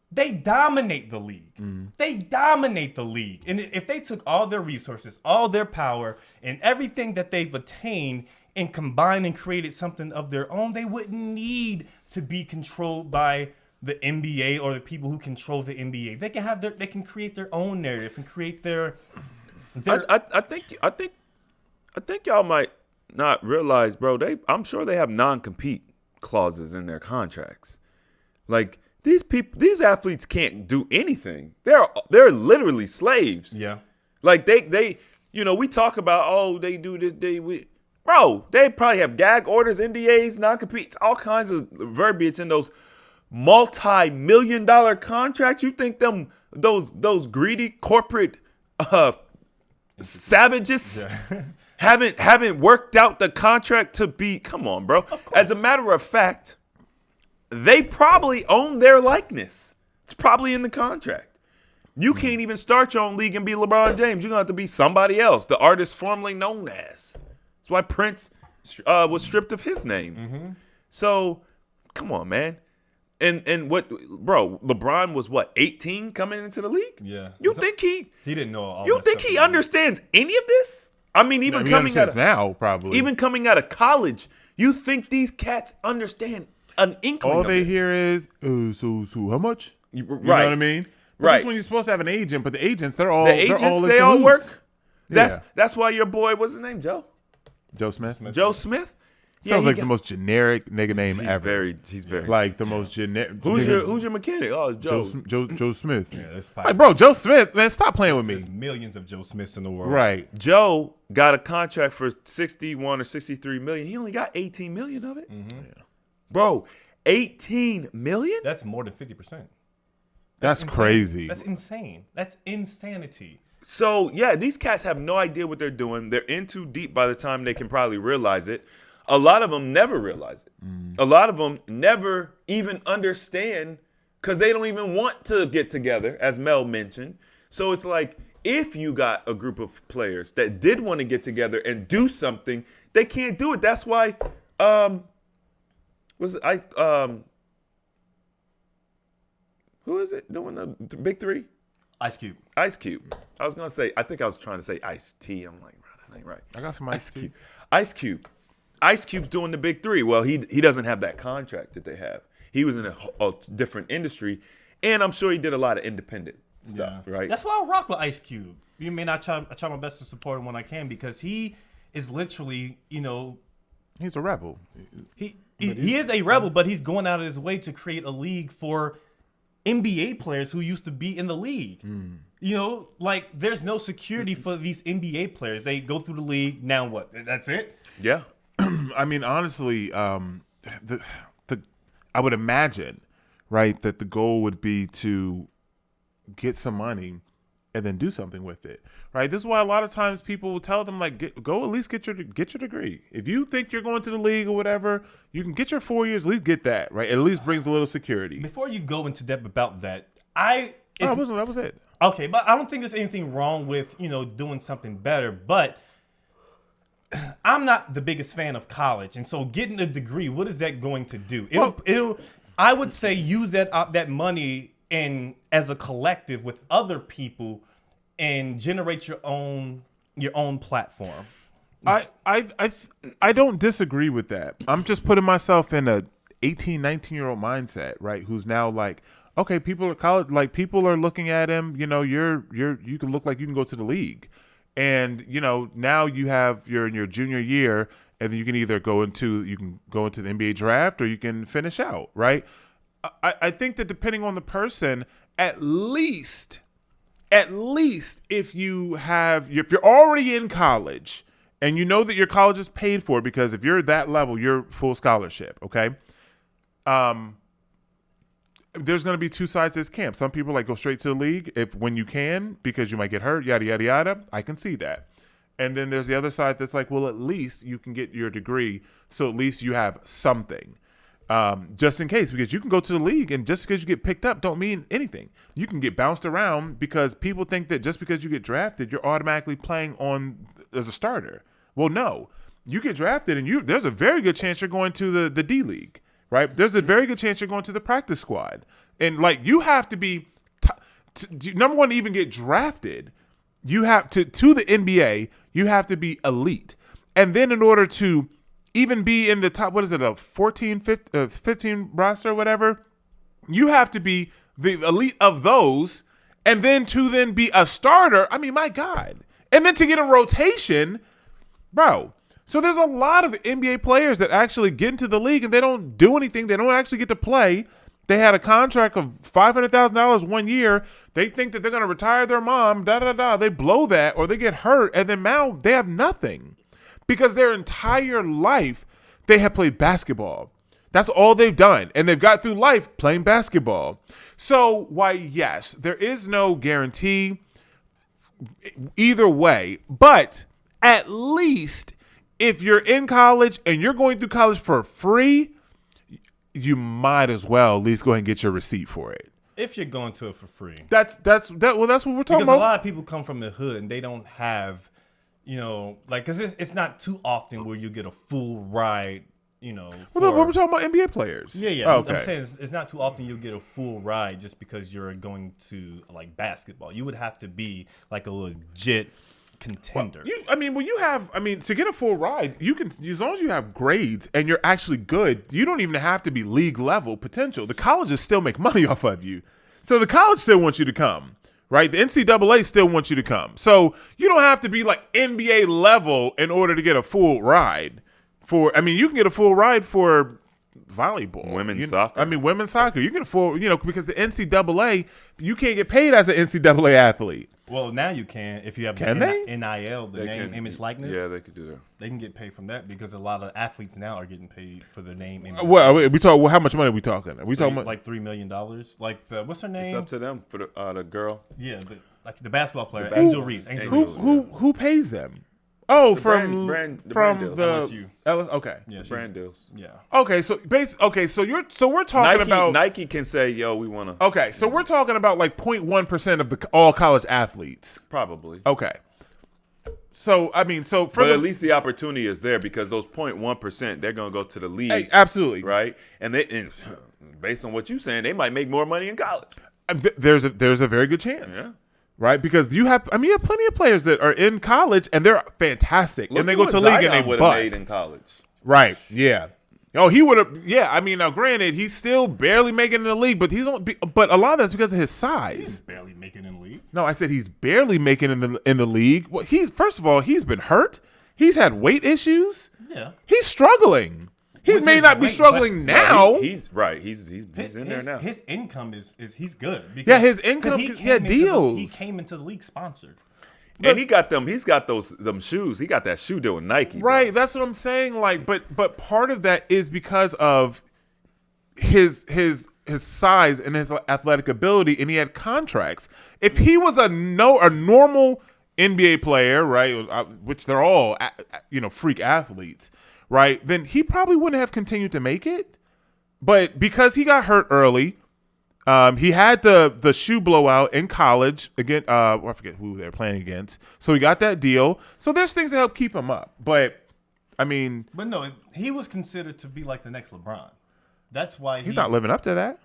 they dominate the league. They dominate the league. And if they took all their resources, all their power, and everything that they've attained and combined and created something of their own, they wouldn't need to be controlled by the NBA or the people who control the NBA. They can create their own narrative and create their I think y'all might not realize, bro, I'm sure they have non-compete clauses in their contracts. Like, these athletes can't do anything. They're literally slaves. Yeah. Like they you know, we talk about, oh, they do this, bro, they probably have gag orders, NDAs, non-competes, all kinds of verbiage in those multi-million-dollar contracts. You think those greedy corporate savages haven't worked out the contract to be? Come on, bro. As a matter of fact, they probably own their likeness. It's probably in the contract. You can't even start your own league and be LeBron James. You're going to have to be somebody else, the artist formerly known as. That's why Prince was stripped of his name. So, come on, man. And what, bro, LeBron was what, 18 coming into the league? Yeah. You think he didn't know all You that think stuff he about it. understands any of this? I mean, even He coming out understands of now, probably. even coming out of college, you think these cats understand an inkling all of they this. hear is, so how much? You know right. what I mean? But Right. That's when you're supposed to have an agent, but the agents, they're all The agents, they're all in they all cahoots. work. Yeah. That's why your boy, what's his name, Joe? Joe Smith. Joe Smith? Sounds he like got- the most generic nigga name he's ever. He's very. Like the most generic. who's your mechanic? Oh, it's Joe. Joe Smith? Yeah, that's Like, bro, Joe Smith, man, stop playing with me. There's millions of Joe Smiths in the world. Right. Joe got a contract for 61 or 63 million. He only got 18 million of it. Bro, 18 million? That's more than 50%. That's insane. crazy. That's insane. That's insanity. So, yeah, these cats have no idea what they're doing. They're in too deep by the time they can probably realize it. A lot of them never realize it. A lot of them never even understand because they don't even want to get together, as Mel mentioned. So it's like if you got a group of players that did want to get together and do something, they can't do it. That's why who is it doing the big three? Ice Cube. Ice Cube. I was gonna say. I think I was trying to say Ice T. I'm like, bro, that ain't right. I got some Ice Cube. Ice Cube. Ice Cube's doing the big three. Well, he doesn't have that contract that they have. He was in a different industry, and I'm sure he did a lot of independent stuff. Yeah. Right. That's why I rock with Ice Cube. You mean I try my best to support him when I can because he is literally, He's a rebel. he is a rebel, but he's going out of his way to create a league for NBA players who used to be in the league. Like there's no security for these NBA players. They go through the league. Now what? That's it? Yeah. I mean, honestly, I would imagine, right, that the goal would be to get some money and then do something with it, right? This is why a lot of times people will tell them, like, go at least get your degree. If you think you're going to the league or whatever, you can get your 4 years, at least get that, right? It at least brings a little security. Before you go into depth about that, That was it. Okay, but I don't think there's anything wrong with, doing something better, but I'm not the biggest fan of college. And so getting a degree, what is that going to do? I would say use that money and as a collective with other people and generate your own platform. I don't disagree with that. I'm just putting myself in a 18, 19-year-old mindset, right? Who's now like, okay, people are looking at him, you can look like you can go to the league. And, now you're in your junior year and then you can either go into the NBA draft or you can finish out, right? I think that depending on the person, at least if you're already in college and you know that your college is paid for, because if you're at that level, you're full scholarship, okay? There's going to be two sides to this camp. Some people go straight to the league when you can, because you might get hurt, yada, yada, yada. I can see that. And then there's the other side that's like, well, at least you can get your degree, so at least you have something. Just in case, because you can go to the league and just because you get picked up don't mean anything. You can get bounced around because people think that just because you get drafted, you're automatically playing on as a starter. Well, no. You get drafted and there's a very good chance you're going to the D League. Right? There's a very good chance you're going to the practice squad. And you have to be number one to even get drafted. You have to the NBA, you have to be elite. And then in order to even be in the top, what is it, a 15 roster or whatever, you have to be the elite of those. And then to be a starter, I mean, my God. And then to get a rotation, bro. So there's a lot of NBA players that actually get into the league and they don't do anything. They don't actually get to play. They had a contract of $500,000 1 year. They think that they're going to retire their mom, They blow that or they get hurt, and then now they have nothing because their entire life they have played basketball. That's all they've done, and they've got through life playing basketball. So, why, yes, there is no guarantee either way, but at least if you're in college and you're going through college for free, you might as well at least go ahead and get your receipt for it. If you're going to it for free. That's what we're talking Because about. a lot of people come from the hood and they don't have, because it's not too often where you get a full ride, Well, no, we're talking about NBA players. Yeah. Oh, okay. I'm saying it's not too often you'll get a full ride just because you're going to like basketball. You would have to be like a legit contender. To get a full ride, you can, as long as you have grades and you're actually good, you don't even have to be league level potential. The colleges still make money off of you. So the college still wants you to come, right? The NCAA still wants you to come. So you don't have to be like NBA level in order to get a full ride. You can get a full ride for volleyball, Women's soccer. Women's soccer. You get a full, because the NCAA, you can't get paid as an NCAA athlete. Well, now you can if you have Can the they? NIL, the They name, can- image, likeness. Yeah, they could do that. They can get paid from that because a lot of athletes now are getting paid for their name. Image, Well, we talk. Well, how much money are we talking? Are we talking about? like $3 million. Like what's her name? It's up to them for the girl. Yeah, the basketball player, The Angel basketball- Reese. Angel Angel Reese. Reese. Who pays them? Oh, The from brand from deals. the LSU. okay. Yeah, she's- Brand deals. Yeah. Okay, so we're talking about Nike can say, "Yo, we want to." okay, so we're talking about like 0.1% of the all college athletes. Probably. Okay, so for But at least the opportunity is there because those 0.1%, they're gonna go to the league, hey, absolutely right? And based on what you're saying, they might make more money in college. There's a very good chance. Yeah. Right, because you have plenty of players that are in college and they're fantastic, Look and they at go what to league Zion and they would have bust. made in college. Right. Yeah. Oh, he would have. Yeah. Now, granted, he's still barely making it in the league, but but a lot of that's because of his size. He's barely making it in the league. No, I said he's barely making it in the league. Well, first of all, he's been hurt. He's had weight issues. Yeah. He's struggling. He With may his not be weight, struggling but- now. He's right. He's in there now. His income is he's good. Yeah, his income- 'cause he came had into deals. he came into the league sponsored. And he got them. He's got them shoes. He got that shoe deal with Nike. bro. Right, that's what I'm saying. Like, but part of that is because of his size and his athletic ability, and he had contracts. If he was a normal NBA player, right, which they're all freak athletes, right, then he probably wouldn't have continued to make it. But because he got hurt early, he had the shoe blowout in college again. I forget who they're playing against. So he got that deal. So there's things that help keep him up. But But no, he was considered to be like the next LeBron. That's why he's not living up to that.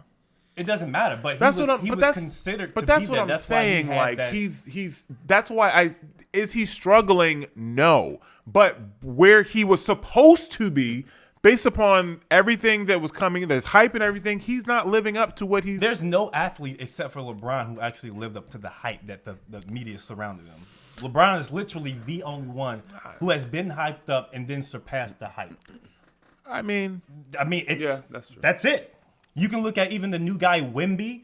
It doesn't matter, but That's he what I'm. was But that's considered. But to that's be what that. I'm That's why he saying. had Like that- he's. That's why is he struggling? No, but where he was supposed to be, based upon everything that was coming, there's hype and everything, he's not living up to what he's. There's no athlete except for LeBron who actually lived up to the hype that the media surrounded him. LeBron is literally the only one who has been hyped up and then surpassed the hype. I mean, It's, Yeah, that's true. That's it. You can look at even the new guy Wemby,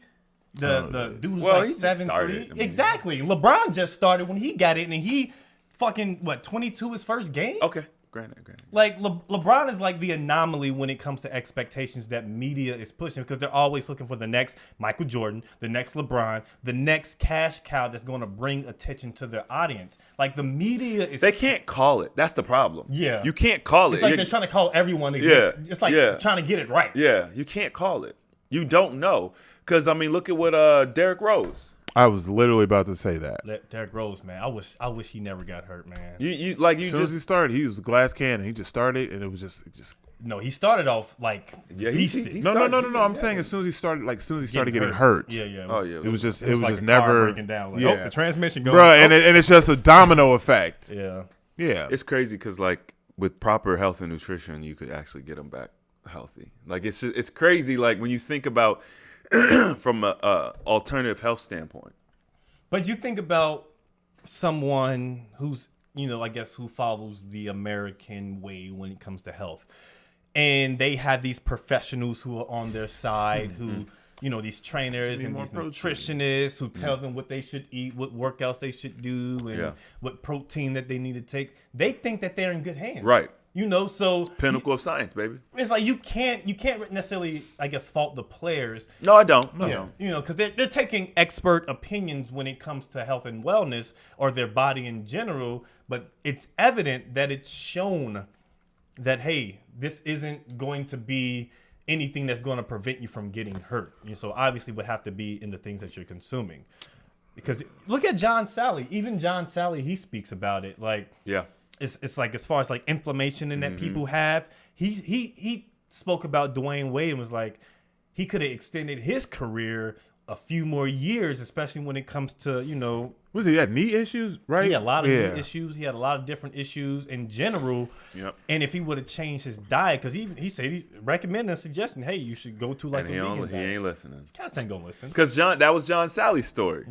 the dude who's Well, like he just 7'3". started. I mean- Exactly. LeBron just started when he got it, and he fucking 22 his first game. Okay. Granted. Like LeBron is like the anomaly when it comes to expectations that media is pushing because they're always looking for the next Michael Jordan, the next LeBron, the next cash cow that's going to bring attention to their audience. Like the media is. They can't call it. That's the problem. Yeah. You can't call It's it. like they're trying to call everyone. Against, it's like trying to get it right. Yeah, you can't call it. You don't know. Because, look at what Derrick Rose. I was literally about to say that. Derrick Rose, man. I wish he never got hurt, man. You As soon as he started, he was a glass cannon. He just started, and it was just. No, he started off like Yeah, beasted. he No. started- I'm saying as soon as he started, getting hurt. Yeah, yeah. Oh, yeah. It was just. It It was like just a car never. breaking down. Like, yeah. oh, the transmission going. Bro, and oh. it's just a domino effect. Yeah. Yeah. It's crazy because, with proper health and nutrition, you could actually get them back healthy. It's crazy, when you think about from a alternative health standpoint. But you think about someone who's, I guess who follows the American way when it comes to health. And they have these professionals who are on their side who, these trainers and more these protein. nutritionists who tell them what they should eat, what workouts they should do, and what protein that they need to take. They think that they're in good hands. Right. So Pinnacle of science, baby. it's like you can't necessarily, I guess, fault the players. No, I don't. Because they're taking expert opinions when it comes to health and wellness or their body in general, but it's evident that it's shown that, hey, this isn't going to be anything that's going to prevent you from getting hurt. So obviously would have to be in the things that you're consuming. Because look at John Sally. Even John Sally, he speaks about it. Like, Yeah. it's like as far as like inflammation and that people have, he spoke about Dwayne Wade and was like, he could have extended his career a few more years, especially when it comes to, Was he had knee issues, right? he had a lot of knee issues. He had a lot of different issues in general. Yep. And if he would have changed his diet, because he said he recommended and suggesting, hey, you should go to like And a vegan he diet. ain't listening. Cats ain't gonna listen. Because that was John Sally's story.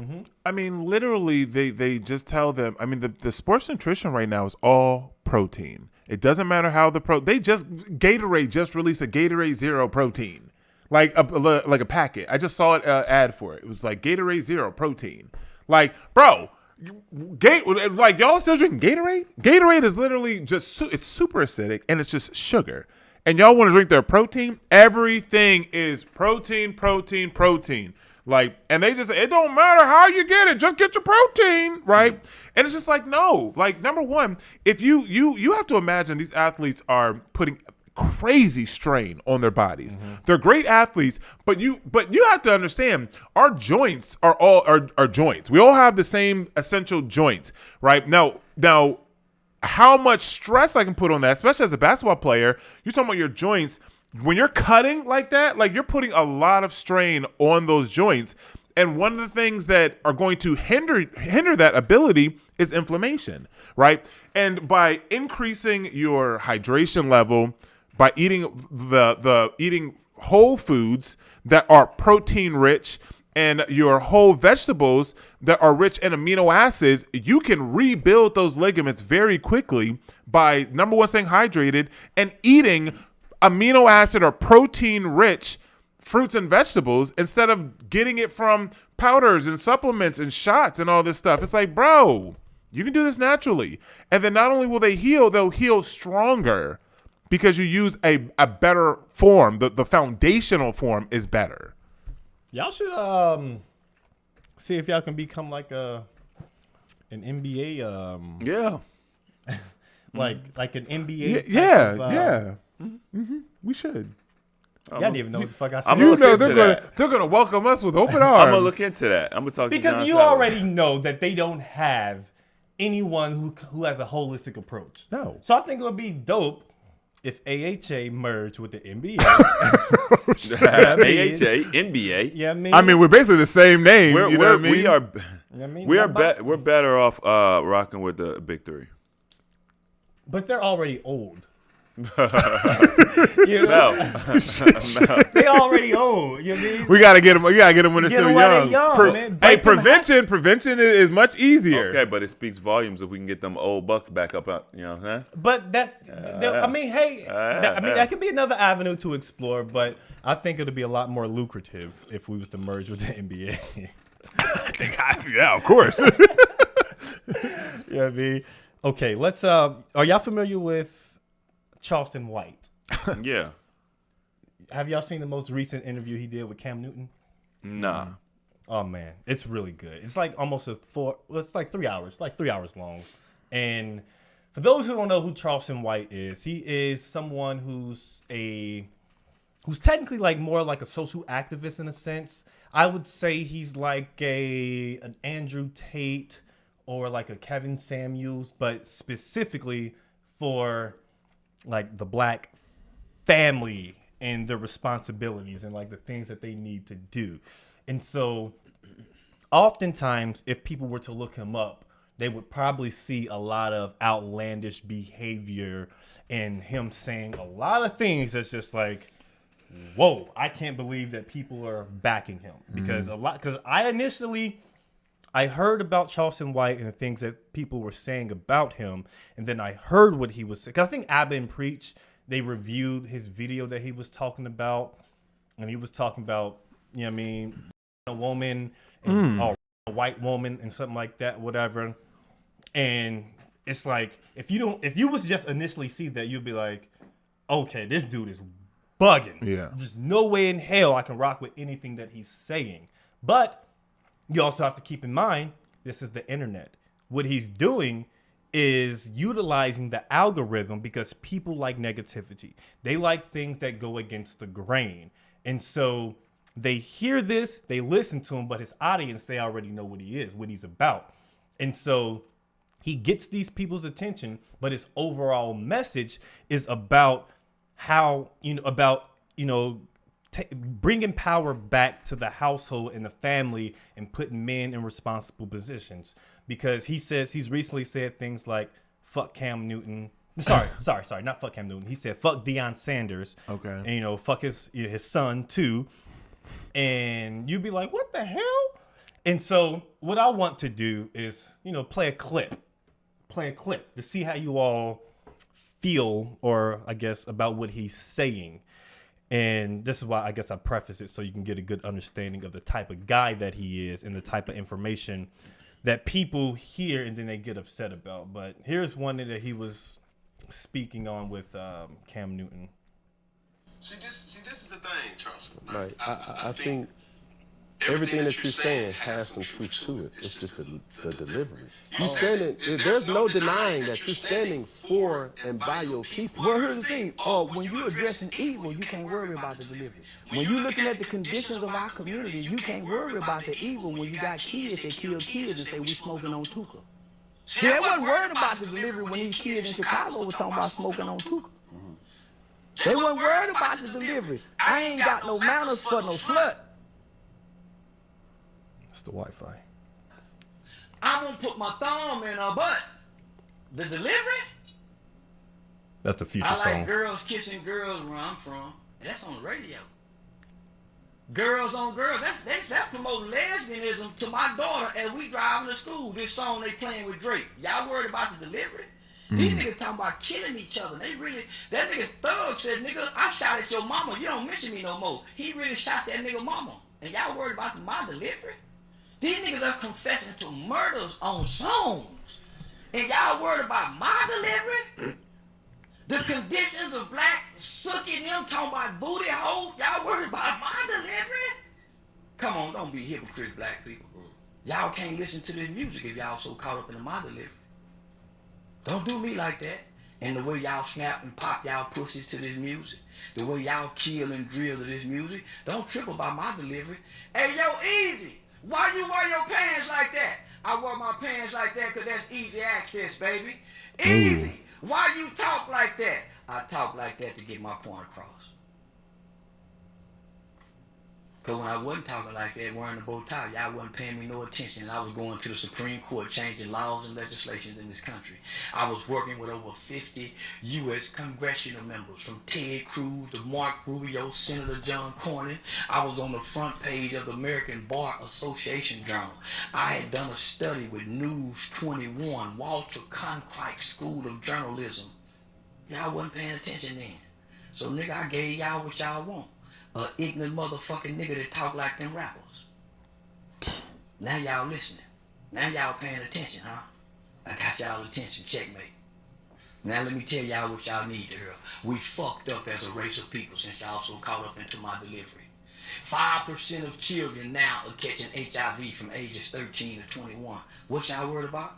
I mean, literally, they just tell them. I mean, the sports nutrition right now is all protein. It doesn't matter how Gatorade just released a Gatorade Zero protein, like a packet. I just saw it ad for it. It was like Gatorade Zero protein. Like, bro, like y'all still drinking Gatorade? Gatorade is literally just it's super acidic and it's just sugar. And y'all want to drink their protein? Everything is protein. Like, and they just, it don't matter how you get it, just get your protein, right? And it's just like, no. Like, number one, if you have to imagine these athletes are putting crazy strain on their bodies. They're great athletes, but you have to understand our joints are all our joints. We all have the same essential joints, right? Now how much stress I can put on that, especially as a basketball player, you're talking about your joints. When you're cutting like that, like you're putting a lot of strain on those joints. And one of the things that are going to hinder that ability is inflammation, right? And by increasing your hydration level, by eating eating whole foods that are protein rich and your whole vegetables that are rich in amino acids, you can rebuild those ligaments very quickly by, number one, staying hydrated and eating amino acid or protein rich fruits and vegetables instead of getting it from powders and supplements and shots and all this stuff. It's like, bro, you can do this naturally. And then not only will they heal, they'll heal stronger because you use a better form. The foundational form is better. Y'all should see if y'all can become like an NBA Yeah. like an NBA Yeah. We should. Y'all didn't even know what the fuck I said. I'm gonna look into They're gonna welcome us with open arms. I'm gonna look into that. I'm gonna talk to Because John you Sally. already know that they don't have anyone who has a holistic approach. No. So I think it would be dope if AHA merged with the NBA. AHA, NBA. Yeah, I mean, we're basically the same name. You know what I mean? We're better off rocking with the big three. But they're already old. No. They already old. You know what I mean? We gotta get them. We gotta get them when they're Get still 'em while young. they young, man. Break them Prevention is much easier. Okay, but it speaks volumes if we can get them old bucks back up. Huh? But I mean, hey, that could be another avenue to explore. But I think it'll be a lot more lucrative if we was to merge with the NBA. Yeah, of course. Yeah, I mean, okay. Let's. Are y'all familiar with Charleston White? Yeah. Have y'all seen the most recent interview he did with Cam Newton? Nah. Oh man, it's really good. It's like almost it's like 3 hours, like 3 hours long. And for those who don't know who Charleston White is, he is someone who's technically like more like a social activist in a sense. I would say he's like an Andrew Tate or like a Kevin Samuels, but specifically for like the black family and their responsibilities and like the things that they need to do. And so oftentimes if people were to look him up, they would probably see a lot of outlandish behavior and him saying a lot of things that's just like, whoa, I can't believe that people are backing him. Because I heard about Charleston White and the things that people were saying about him, and then I heard what he was saying. Because I think Abba and Preach, they reviewed his video that he was talking about, and he was talking about, you know what I mean, a woman and a white woman and something like that, whatever. And it's like, if you was just initially see that, you'd be like, okay, this dude is bugging. Yeah. There's no way in hell I can rock with anything that he's saying. But you also have to keep in mind, this is the internet. What he's doing is utilizing the algorithm because people like negativity. They like things that go against the grain. And so they hear this, they listen to him, but his audience, they already know what he is, what he's about. And so he gets these people's attention, but his overall message is about how, bringing power back to the household and the family and putting men in responsible positions. Because he's recently said things like, fuck Cam Newton. Sorry, not fuck Cam Newton. He said, fuck Deion Sanders. Okay. And, fuck his son too. And you'd be like, what the hell? And so what I want to do is, play a clip to see how you all feel, or I guess about what he's saying. And this is why I guess I preface it so you can get a good understanding of the type of guy that he is and the type of information that people hear and then they get upset about. But here's one that he was speaking on with Cam Newton. See, this is the thing, Charleston. Right. I think everything that you're saying has some truth to it. It's just the delivery. There's no denying that you're standing for and by your people. Well, here's the thing. When you're addressing evil, you can't worry about the delivery. When you're looking at the conditions of our community, you can't worry about the evil when you got kids that kill kids and say we smoking on Tuka. See, they wasn't worried about the delivery when these kids in Chicago were talking about smoking on Tuka. They weren't worried about the delivery. I ain't got no manners for no slut. It's the Wi-Fi. I'm gonna put my thumb in her butt. The delivery? That's a future I like song. girls kissing girls where I'm from. And that's on the radio. Girls on girls. That's promoting lesbianism to my daughter as we driving to school. This song they playing with Drake. Y'all worried about the delivery? These niggas talking about killing each other. That nigga Thug said, nigga, I shot at your mama. You don't mention me no more. He really shot that nigga mama. And y'all worried about my delivery? These niggas are confessing to murders on songs. And y'all worried about my delivery? The conditions of black sucking them talking about booty holes. Y'all worried about my delivery? Come on, don't be hypocrites, black people. Y'all can't listen to this music if y'all so caught up in my delivery. Don't do me like that. And the way y'all snap and pop y'all pussies to this music, the way y'all kill and drill to this music, don't trip about my delivery. Hey, yo, Easy, why you wear your pants like that? I wear my pants like that because that's easy access, baby. Easy, why you talk like that? I talk like that to get my point across. Because when I wasn't talking like that, wearing a bow tie, y'all wasn't paying me no attention. And I was going to the Supreme Court changing laws and legislations in this country. I was working with over 50 U.S. congressional members, from Ted Cruz to Mark Rubio, Senator John Cornyn. I was on the front page of the American Bar Association Journal. I had done a study with News 21, Walter Cronkite School of Journalism. Y'all wasn't paying attention then. So, nigga, I gave y'all what y'all want. Ignorant motherfucking nigga that talk like them rappers. Now y'all listening. Now y'all paying attention, huh? I got y'all attention. Checkmate. Now let me tell y'all what y'all need to hear. We fucked up as a race of people since y'all so caught up into my delivery. 5% of children now are catching HIV from ages 13 to 21. What y'all worried about?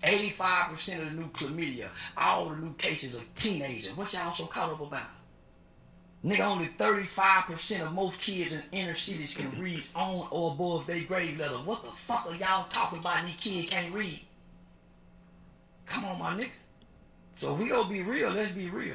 85% of the new chlamydia, all the new cases of teenagers. What y'all so caught up about? Nigga, only 35% of most kids in inner cities can read on or above their grade level. What the fuck are y'all talking about and these kids can't read? Come on, my nigga. So if we gonna be real, let's be real.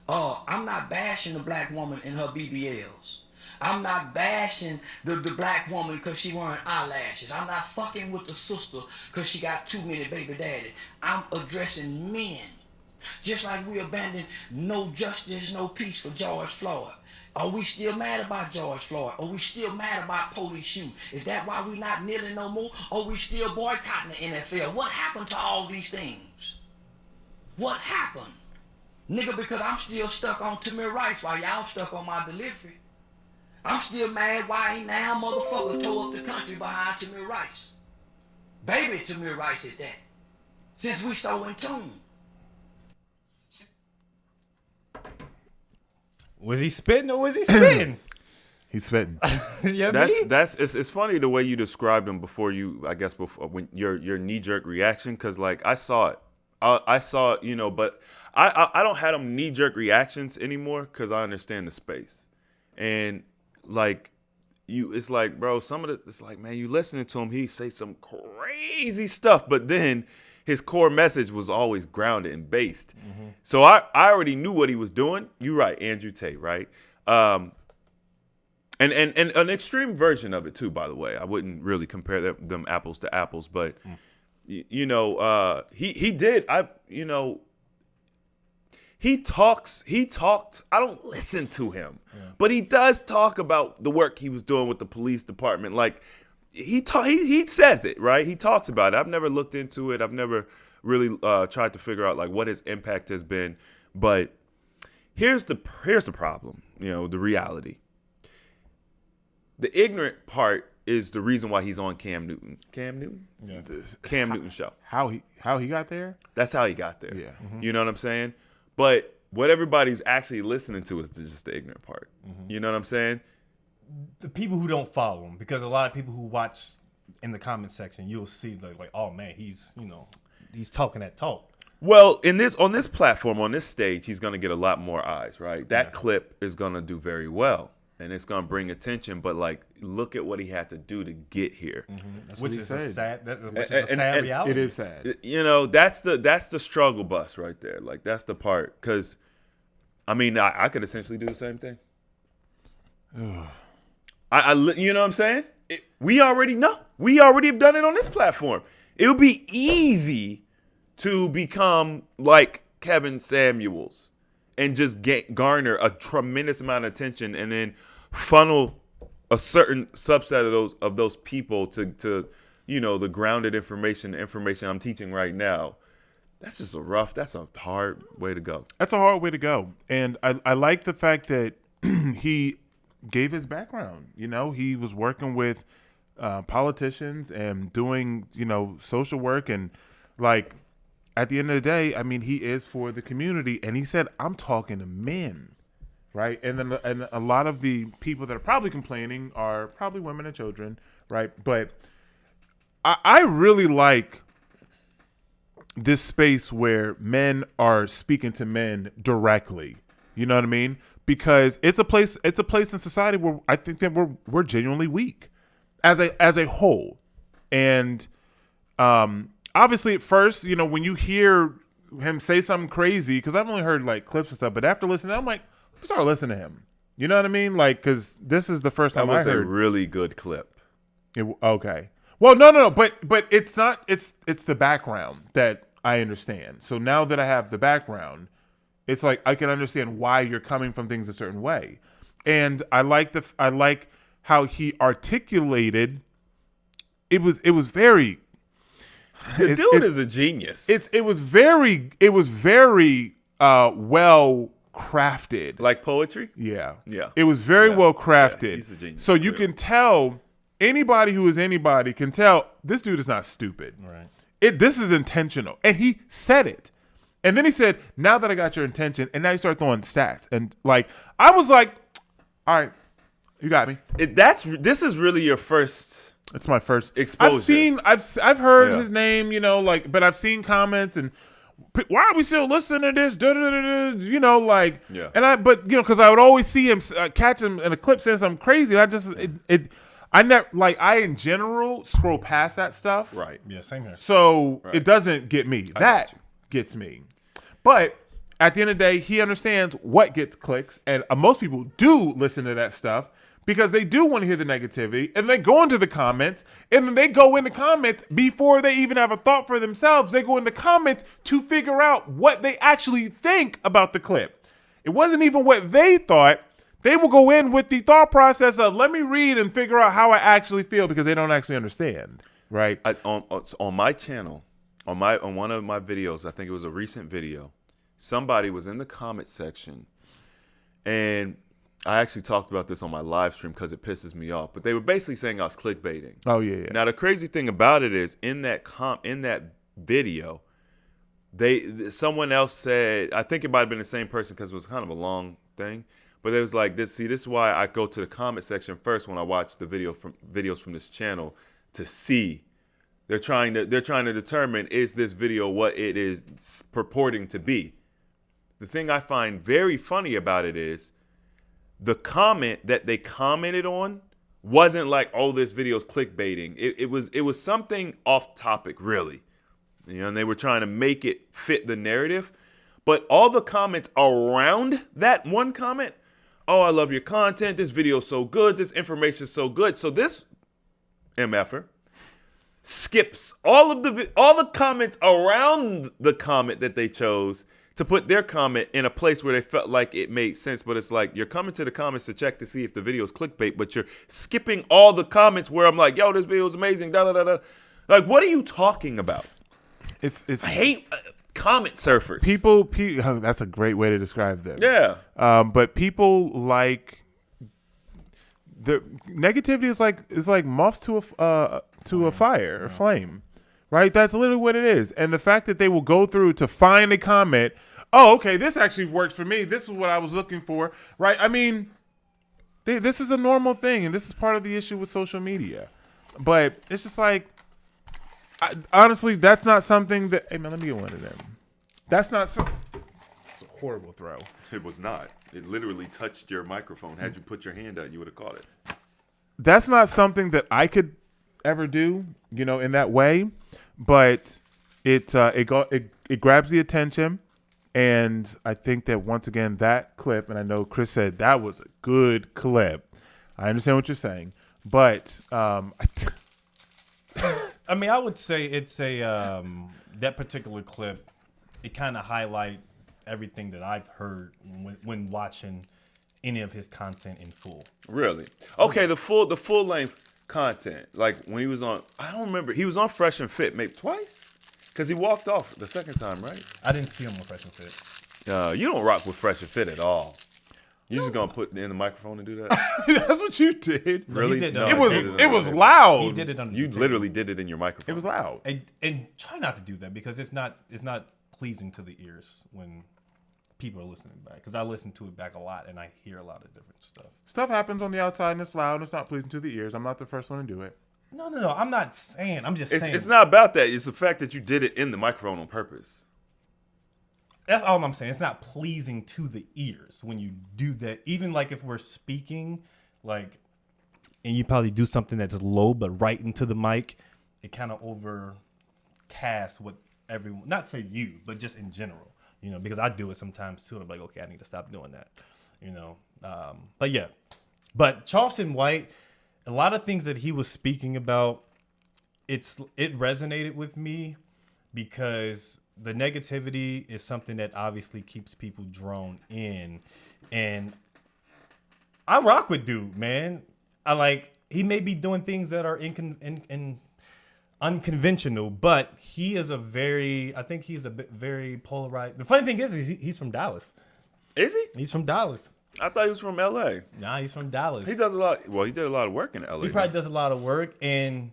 I'm not bashing the black woman in her BBLs. I'm not bashing the black woman because she wearing eyelashes. I'm not fucking with the sister because she got too many baby daddies. I'm addressing men. Just like we abandoned no justice, no peace for George Floyd. Are we still mad about George Floyd? Are we still mad about police shoot? Is that why we not kneeling no more? Are we still boycotting the NFL? What happened to all these things? What happened? Nigga, because I'm still stuck on Tamir Rice while y'all stuck on my delivery. I'm still mad why ain't now motherfucker tore up the country behind Tamir Rice. Baby Tamir Rice at that. Since we so in tune. Was he spitting or was he spitting? He's spitting. It's funny the way you described him before when your knee jerk reaction, because like I saw it I saw, but I don't have them knee jerk reactions anymore because I understand the space, and like it's like, bro, it's like, man, you listening to him, he say some crazy stuff, but then his core message was always grounded and based. Mm-hmm. So I already knew what he was doing. You're right, Andrew Tate, right? And an extreme version of it too, by the way. I wouldn't really compare them apples to apples, but he did. He talked. I don't listen to him, but he does talk about the work he was doing with the police department. Like he says it, right? He talks about it. I've never looked into it. I've never really tried to figure out like what his impact has been. But here's the problem. The reality. The ignorant part is the reason why he's on Cam Newton. Cam Newton? Yeah. Cam Newton show. How he got there? That's how he got there. Yeah. Mm-hmm. You know what I'm saying? But what everybody's actually listening to is just the ignorant part. Mm-hmm. You know what I'm saying? The people who don't follow him, because a lot of people who watch in the comment section, you'll see like, oh man, he's talking that talk. Well, on this platform, on this stage, he's going to get a lot more eyes, right? That clip is going to do very well. And it's gonna bring attention, but like, look at what he had to do to get here, which is a sad reality. It is sad. That's the struggle bus right there. Like that's the part, because, I mean, I could essentially do the same thing. You know what I'm saying? We already know. We already have done it on this platform. It would be easy to become like Kevin Samuels and just garner a tremendous amount of attention, and then funnel a certain subset of those people to the grounded information I'm teaching right now. That's a hard way to go. That's a hard way to go. And I like the fact that he gave his background. He was working with politicians and doing, social work, and like, at the end of the day, I mean, he is for the community, and he said, I'm talking to men, right? And a lot of the people that are probably complaining are probably women and children, right? But I really like this space where men are speaking to men directly. You know what I mean? Because it's a place in society where I think that we're genuinely weak as a whole, and obviously, at first, when you hear him say something crazy, because I've only heard like clips and stuff, but after listening, I'm like, let me start listening to him. You know what I mean? Like, because this is the first time I heard. That was a really good clip. Okay. Well, no, but it's not. It's the background that I understand. So now that I have the background, it's like I can understand why you're coming from things a certain way, and I like how he articulated. It was very. The dude is a genius. It was very well crafted. Like poetry? Yeah. Yeah. It was very well crafted. Yeah, he's a genius. So you can tell, anybody who is anybody can tell this dude is not stupid. Right. This is intentional. And he said it. And then he said, now that I got your attention, and now you start throwing stats. And like, I was like, all right, you got me. This is really your first. It's my first exposure. I've heard his name, but I've seen comments and why are we still listening to this? Yeah. And because I would always see him catch him in a clip saying something crazy. I in general scroll past that stuff. Right. Yeah, same here. So it doesn't get me. That gets me. But at the end of the day, he understands what gets clicks, and most people do listen to that stuff because they do want to hear the negativity, and they go into the comments, and then they go in the comments before they even have a thought for themselves. They go in the comments to figure out what they actually think about the clip. It wasn't even what they thought. They will go in with the thought process of, let me read and figure out how I actually feel, because they don't actually understand, right? On my channel, on one of my videos, I think it was a recent video, somebody was in the comment section, and I actually talked about this on my live stream because it pisses me off, but they were basically saying I was clickbaiting. Oh yeah. Now the crazy thing about it is in that video, someone else said, I think it might have been the same person because it was kind of a long thing, but it was like this. See, this is why I go to the comment section first when I watch the videos from this channel to see They're trying to determine, is this video what it is purporting to be. The thing I find very funny about it is the comment that they commented on wasn't like, oh, this video's clickbaiting. It was something off topic, really. You know, and they were trying to make it fit the narrative. But all the comments around that one comment, oh, I love your content. This video's so good. This information's so good. So this MFer skips all the comments around the comment that they chose to put their comment in a place where they felt like it made sense. But it's like, you're coming to the comments to check to see if the video is clickbait, but you're skipping all the comments where I'm like, yo, this video is amazing, da da da da. Like, what are you talking about? I hate comment surfers. People, that's a great way to describe them. Yeah. But people like the negativity is like moths to a fire, a flame, right? That's literally what it is. And the fact that they will go through to find a comment, oh, okay, this actually works for me. This is what I was looking for, right? I mean, this is a normal thing, and this is part of the issue with social media. But it's just like, honestly, that's not something that. Hey man, let me get one of them. That's not so. It's a horrible throw. It was not. It literally touched your microphone. Had you put your hand out, you would have caught it. That's not something that I could ever do, you know, in that way. But it grabs the attention, and I think that once again that clip, and I know Chris said that was a good clip. I understand what you're saying, but I mean, I would say it's a that particular clip. It kind of highlight everything that I've heard when watching any of his content in full. Really? Okay, the full length content. Like when he was on, I don't remember. He was on Fresh and Fit maybe twice, because he walked off the second time, right? I didn't see him on Fresh and Fit. You don't rock with Fresh and Fit at all. You just gonna put in the microphone and do that? that's what you did. Really? he did, No, it I was did it was under- loud. He did it on. You literally did it in your microphone. It was loud. And try not to do that because it's not pleasing to the ears when people are listening back. Because I listen to it back a lot and I hear a lot of different stuff. Stuff happens on the outside and it's loud and it's not pleasing to the ears. I'm not the first one to do it. No. I'm not saying. I'm just saying. It's not about that. It's the fact that you did it in the microphone on purpose. That's all I'm saying. It's not pleasing to the ears when you do that. Even like if we're speaking, like, and you probably do something that's low but right into the mic, it kind of overcasts what everyone, not say you, but just in general, you know, because I do it sometimes too. I'm like, okay, I need to stop doing that, you know. But yeah, but Charleston White, a lot of things that he was speaking about, it resonated with me because the negativity is something that obviously keeps people drawn in. And I rock with dude, man. He may be doing things that are unconventional, but he is I think he's a bit very polarized. The funny thing is he's from Dallas. Is he? He's from Dallas. I thought he was from L.A. Nah, he's from Dallas. He does a lot. Well, he did a lot of work in L.A. He probably does a lot of work, and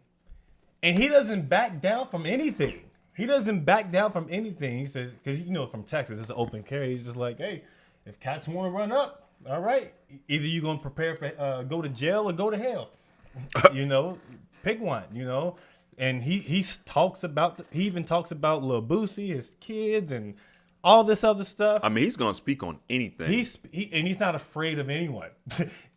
he doesn't back down from anything. He doesn't back down from anything. He says, because, you know, from Texas, it's an open carry. He's just like, hey, if cats want to run up, all right. Either you're going to prepare for go to jail or go to hell. You know, pick one, you know. And he even talks about Lil Boosie, his kids, and all this other stuff. I mean, he's going to speak on anything. He's not afraid of anyone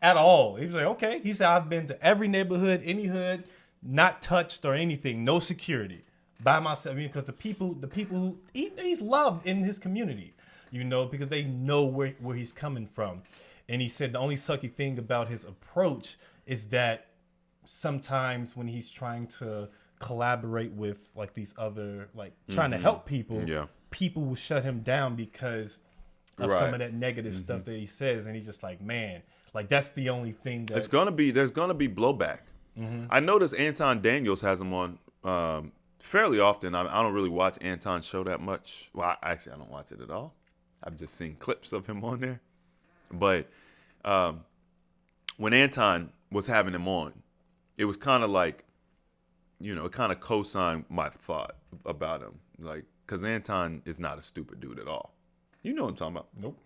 at all. He's like, okay. He said, I've been to every neighborhood, any hood, not touched or anything, no security. By myself, I mean, because the people who he's loved in his community, you know, because they know where he's coming from. And he said the only sucky thing about his approach is that sometimes when he's trying to collaborate with like these other, like trying to help people, people will shut him down because of some of that negative stuff that he says. And he's just like, man, like that's the only thing that there's gonna be blowback. I noticed Anton Daniels has him on fairly often. I don't really watch Anton's show that much. Well, I don't watch it at all. I've just seen clips of him on there. But when Anton was having him on, it was kind of like, you know, it kind of co-signed my thought about him. Like, because Anton is not a stupid dude at all. You know what I'm talking about? Nope.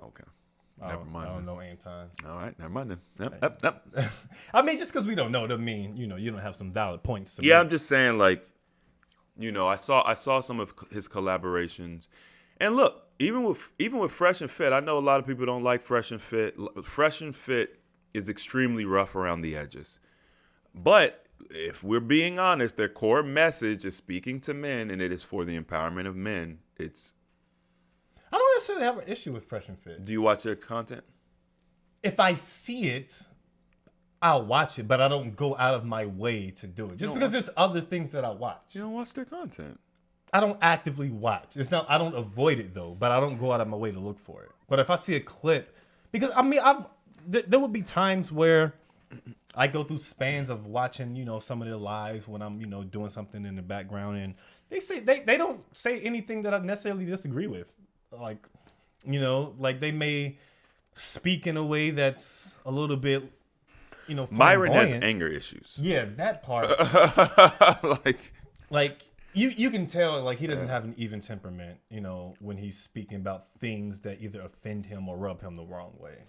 Okay. Never mind. I don't then. know Anton. All right, never mind then. Yep. I mean, just because we don't know doesn't mean you don't have some valid points to Yeah, make. I'm just saying, like, I saw some of his collaborations, and look, even with Fresh and Fit, I know a lot of people don't like Fresh and Fit. Fresh and Fit is extremely rough around the edges, but if we're being honest, their core message is speaking to men, and it is for the empowerment of men. I don't necessarily have an issue with Fresh and Fit. Do you watch their content? If I see it, I'll watch it, but I don't go out of my way to do it. Just because there's other things that I watch. You don't watch their content. I don't actively watch. It's not. I don't avoid it though, but I don't go out of my way to look for it. But if I see a clip, because I mean, there would be times where I go through spans of watching, some of their lives when I'm, doing something in the background, and they don't say anything that I necessarily disagree with. Like, like they may speak in a way that's a little bit, Myron has flamboyant. anger issues. Yeah, that part. like you can tell, like, he doesn't have an even temperament, when he's speaking about things that either offend him or rub him the wrong way.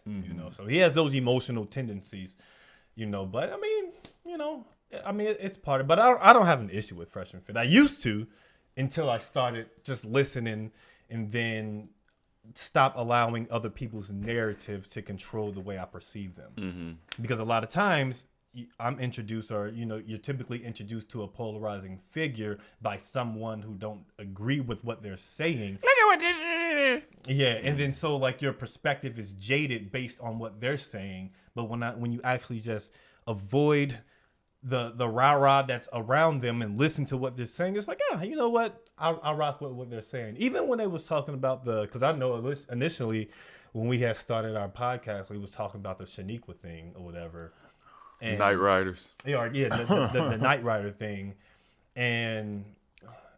So he has those emotional tendencies, but I mean, it's part of, but I don't have an issue with Fresh and Fit. I used to, until I started just listening and then stop allowing other people's narrative to control the way I perceive them. Because a lot of times I'm introduced, or you're typically introduced to a polarizing figure by someone who don't agree with what they're saying. Look at what this. Yeah, and then so like your perspective is jaded based on what they're saying, but when you actually just avoid the rah-rah that's around them and listen to what they're saying, it's like, you know what? I'll rock with what they're saying. Even when they was talking about because I know initially when we had started our podcast, we was talking about the Shaniqua thing or whatever. And, Night Riders. Yeah, the Night Rider thing. And,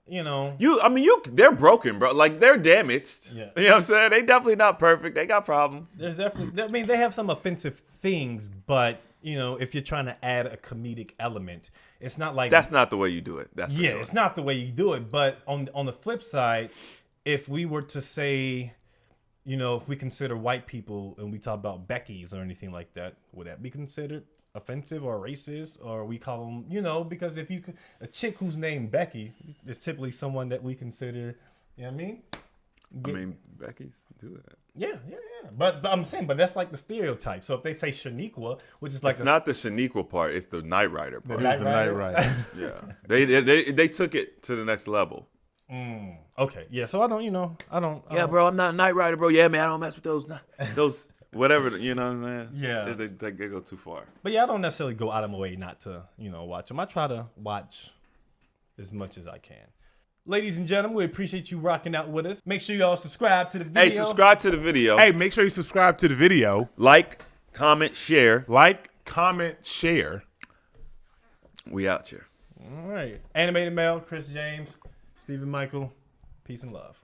they're broken, bro. Like, they're damaged. Yeah. You know what I'm saying? They definitely not perfect. They got problems. There's definitely, they have some offensive things, but, if you're trying to add a comedic element, it's not like... That's not the way you do it. That's for sure. It's not the way you do it. But on the flip side, if we were to say, if we consider white people and we talk about Becky's or anything like that, would that be considered offensive or racist? Or we call them, because if you could, a chick who's named Becky is typically someone that we consider, you know what I mean? Becky's do that. Yeah. But I'm saying, that's like the stereotype. So if they say Shaniqua, which is like it's not the Shaniqua part, it's the Night Rider part. The Night Rider. Yeah. They took it to the next level. Okay. Yeah. So I don't. Yeah, bro, I'm not a Night Rider, bro. Yeah, man, I don't mess with those whatever, you know what I'm saying? Yeah. They go too far. But yeah, I don't necessarily go out of my way not to, watch them. I try to watch as much as I can. Ladies and gentlemen, we appreciate you rocking out with us. Make sure y'all subscribe to the video. Hey, subscribe to the video. Hey, make sure you subscribe to the video. Like, comment, share. Like, comment, share. We out here. All right. Animated Male, Chris James, Stephen Michael. Peace and love.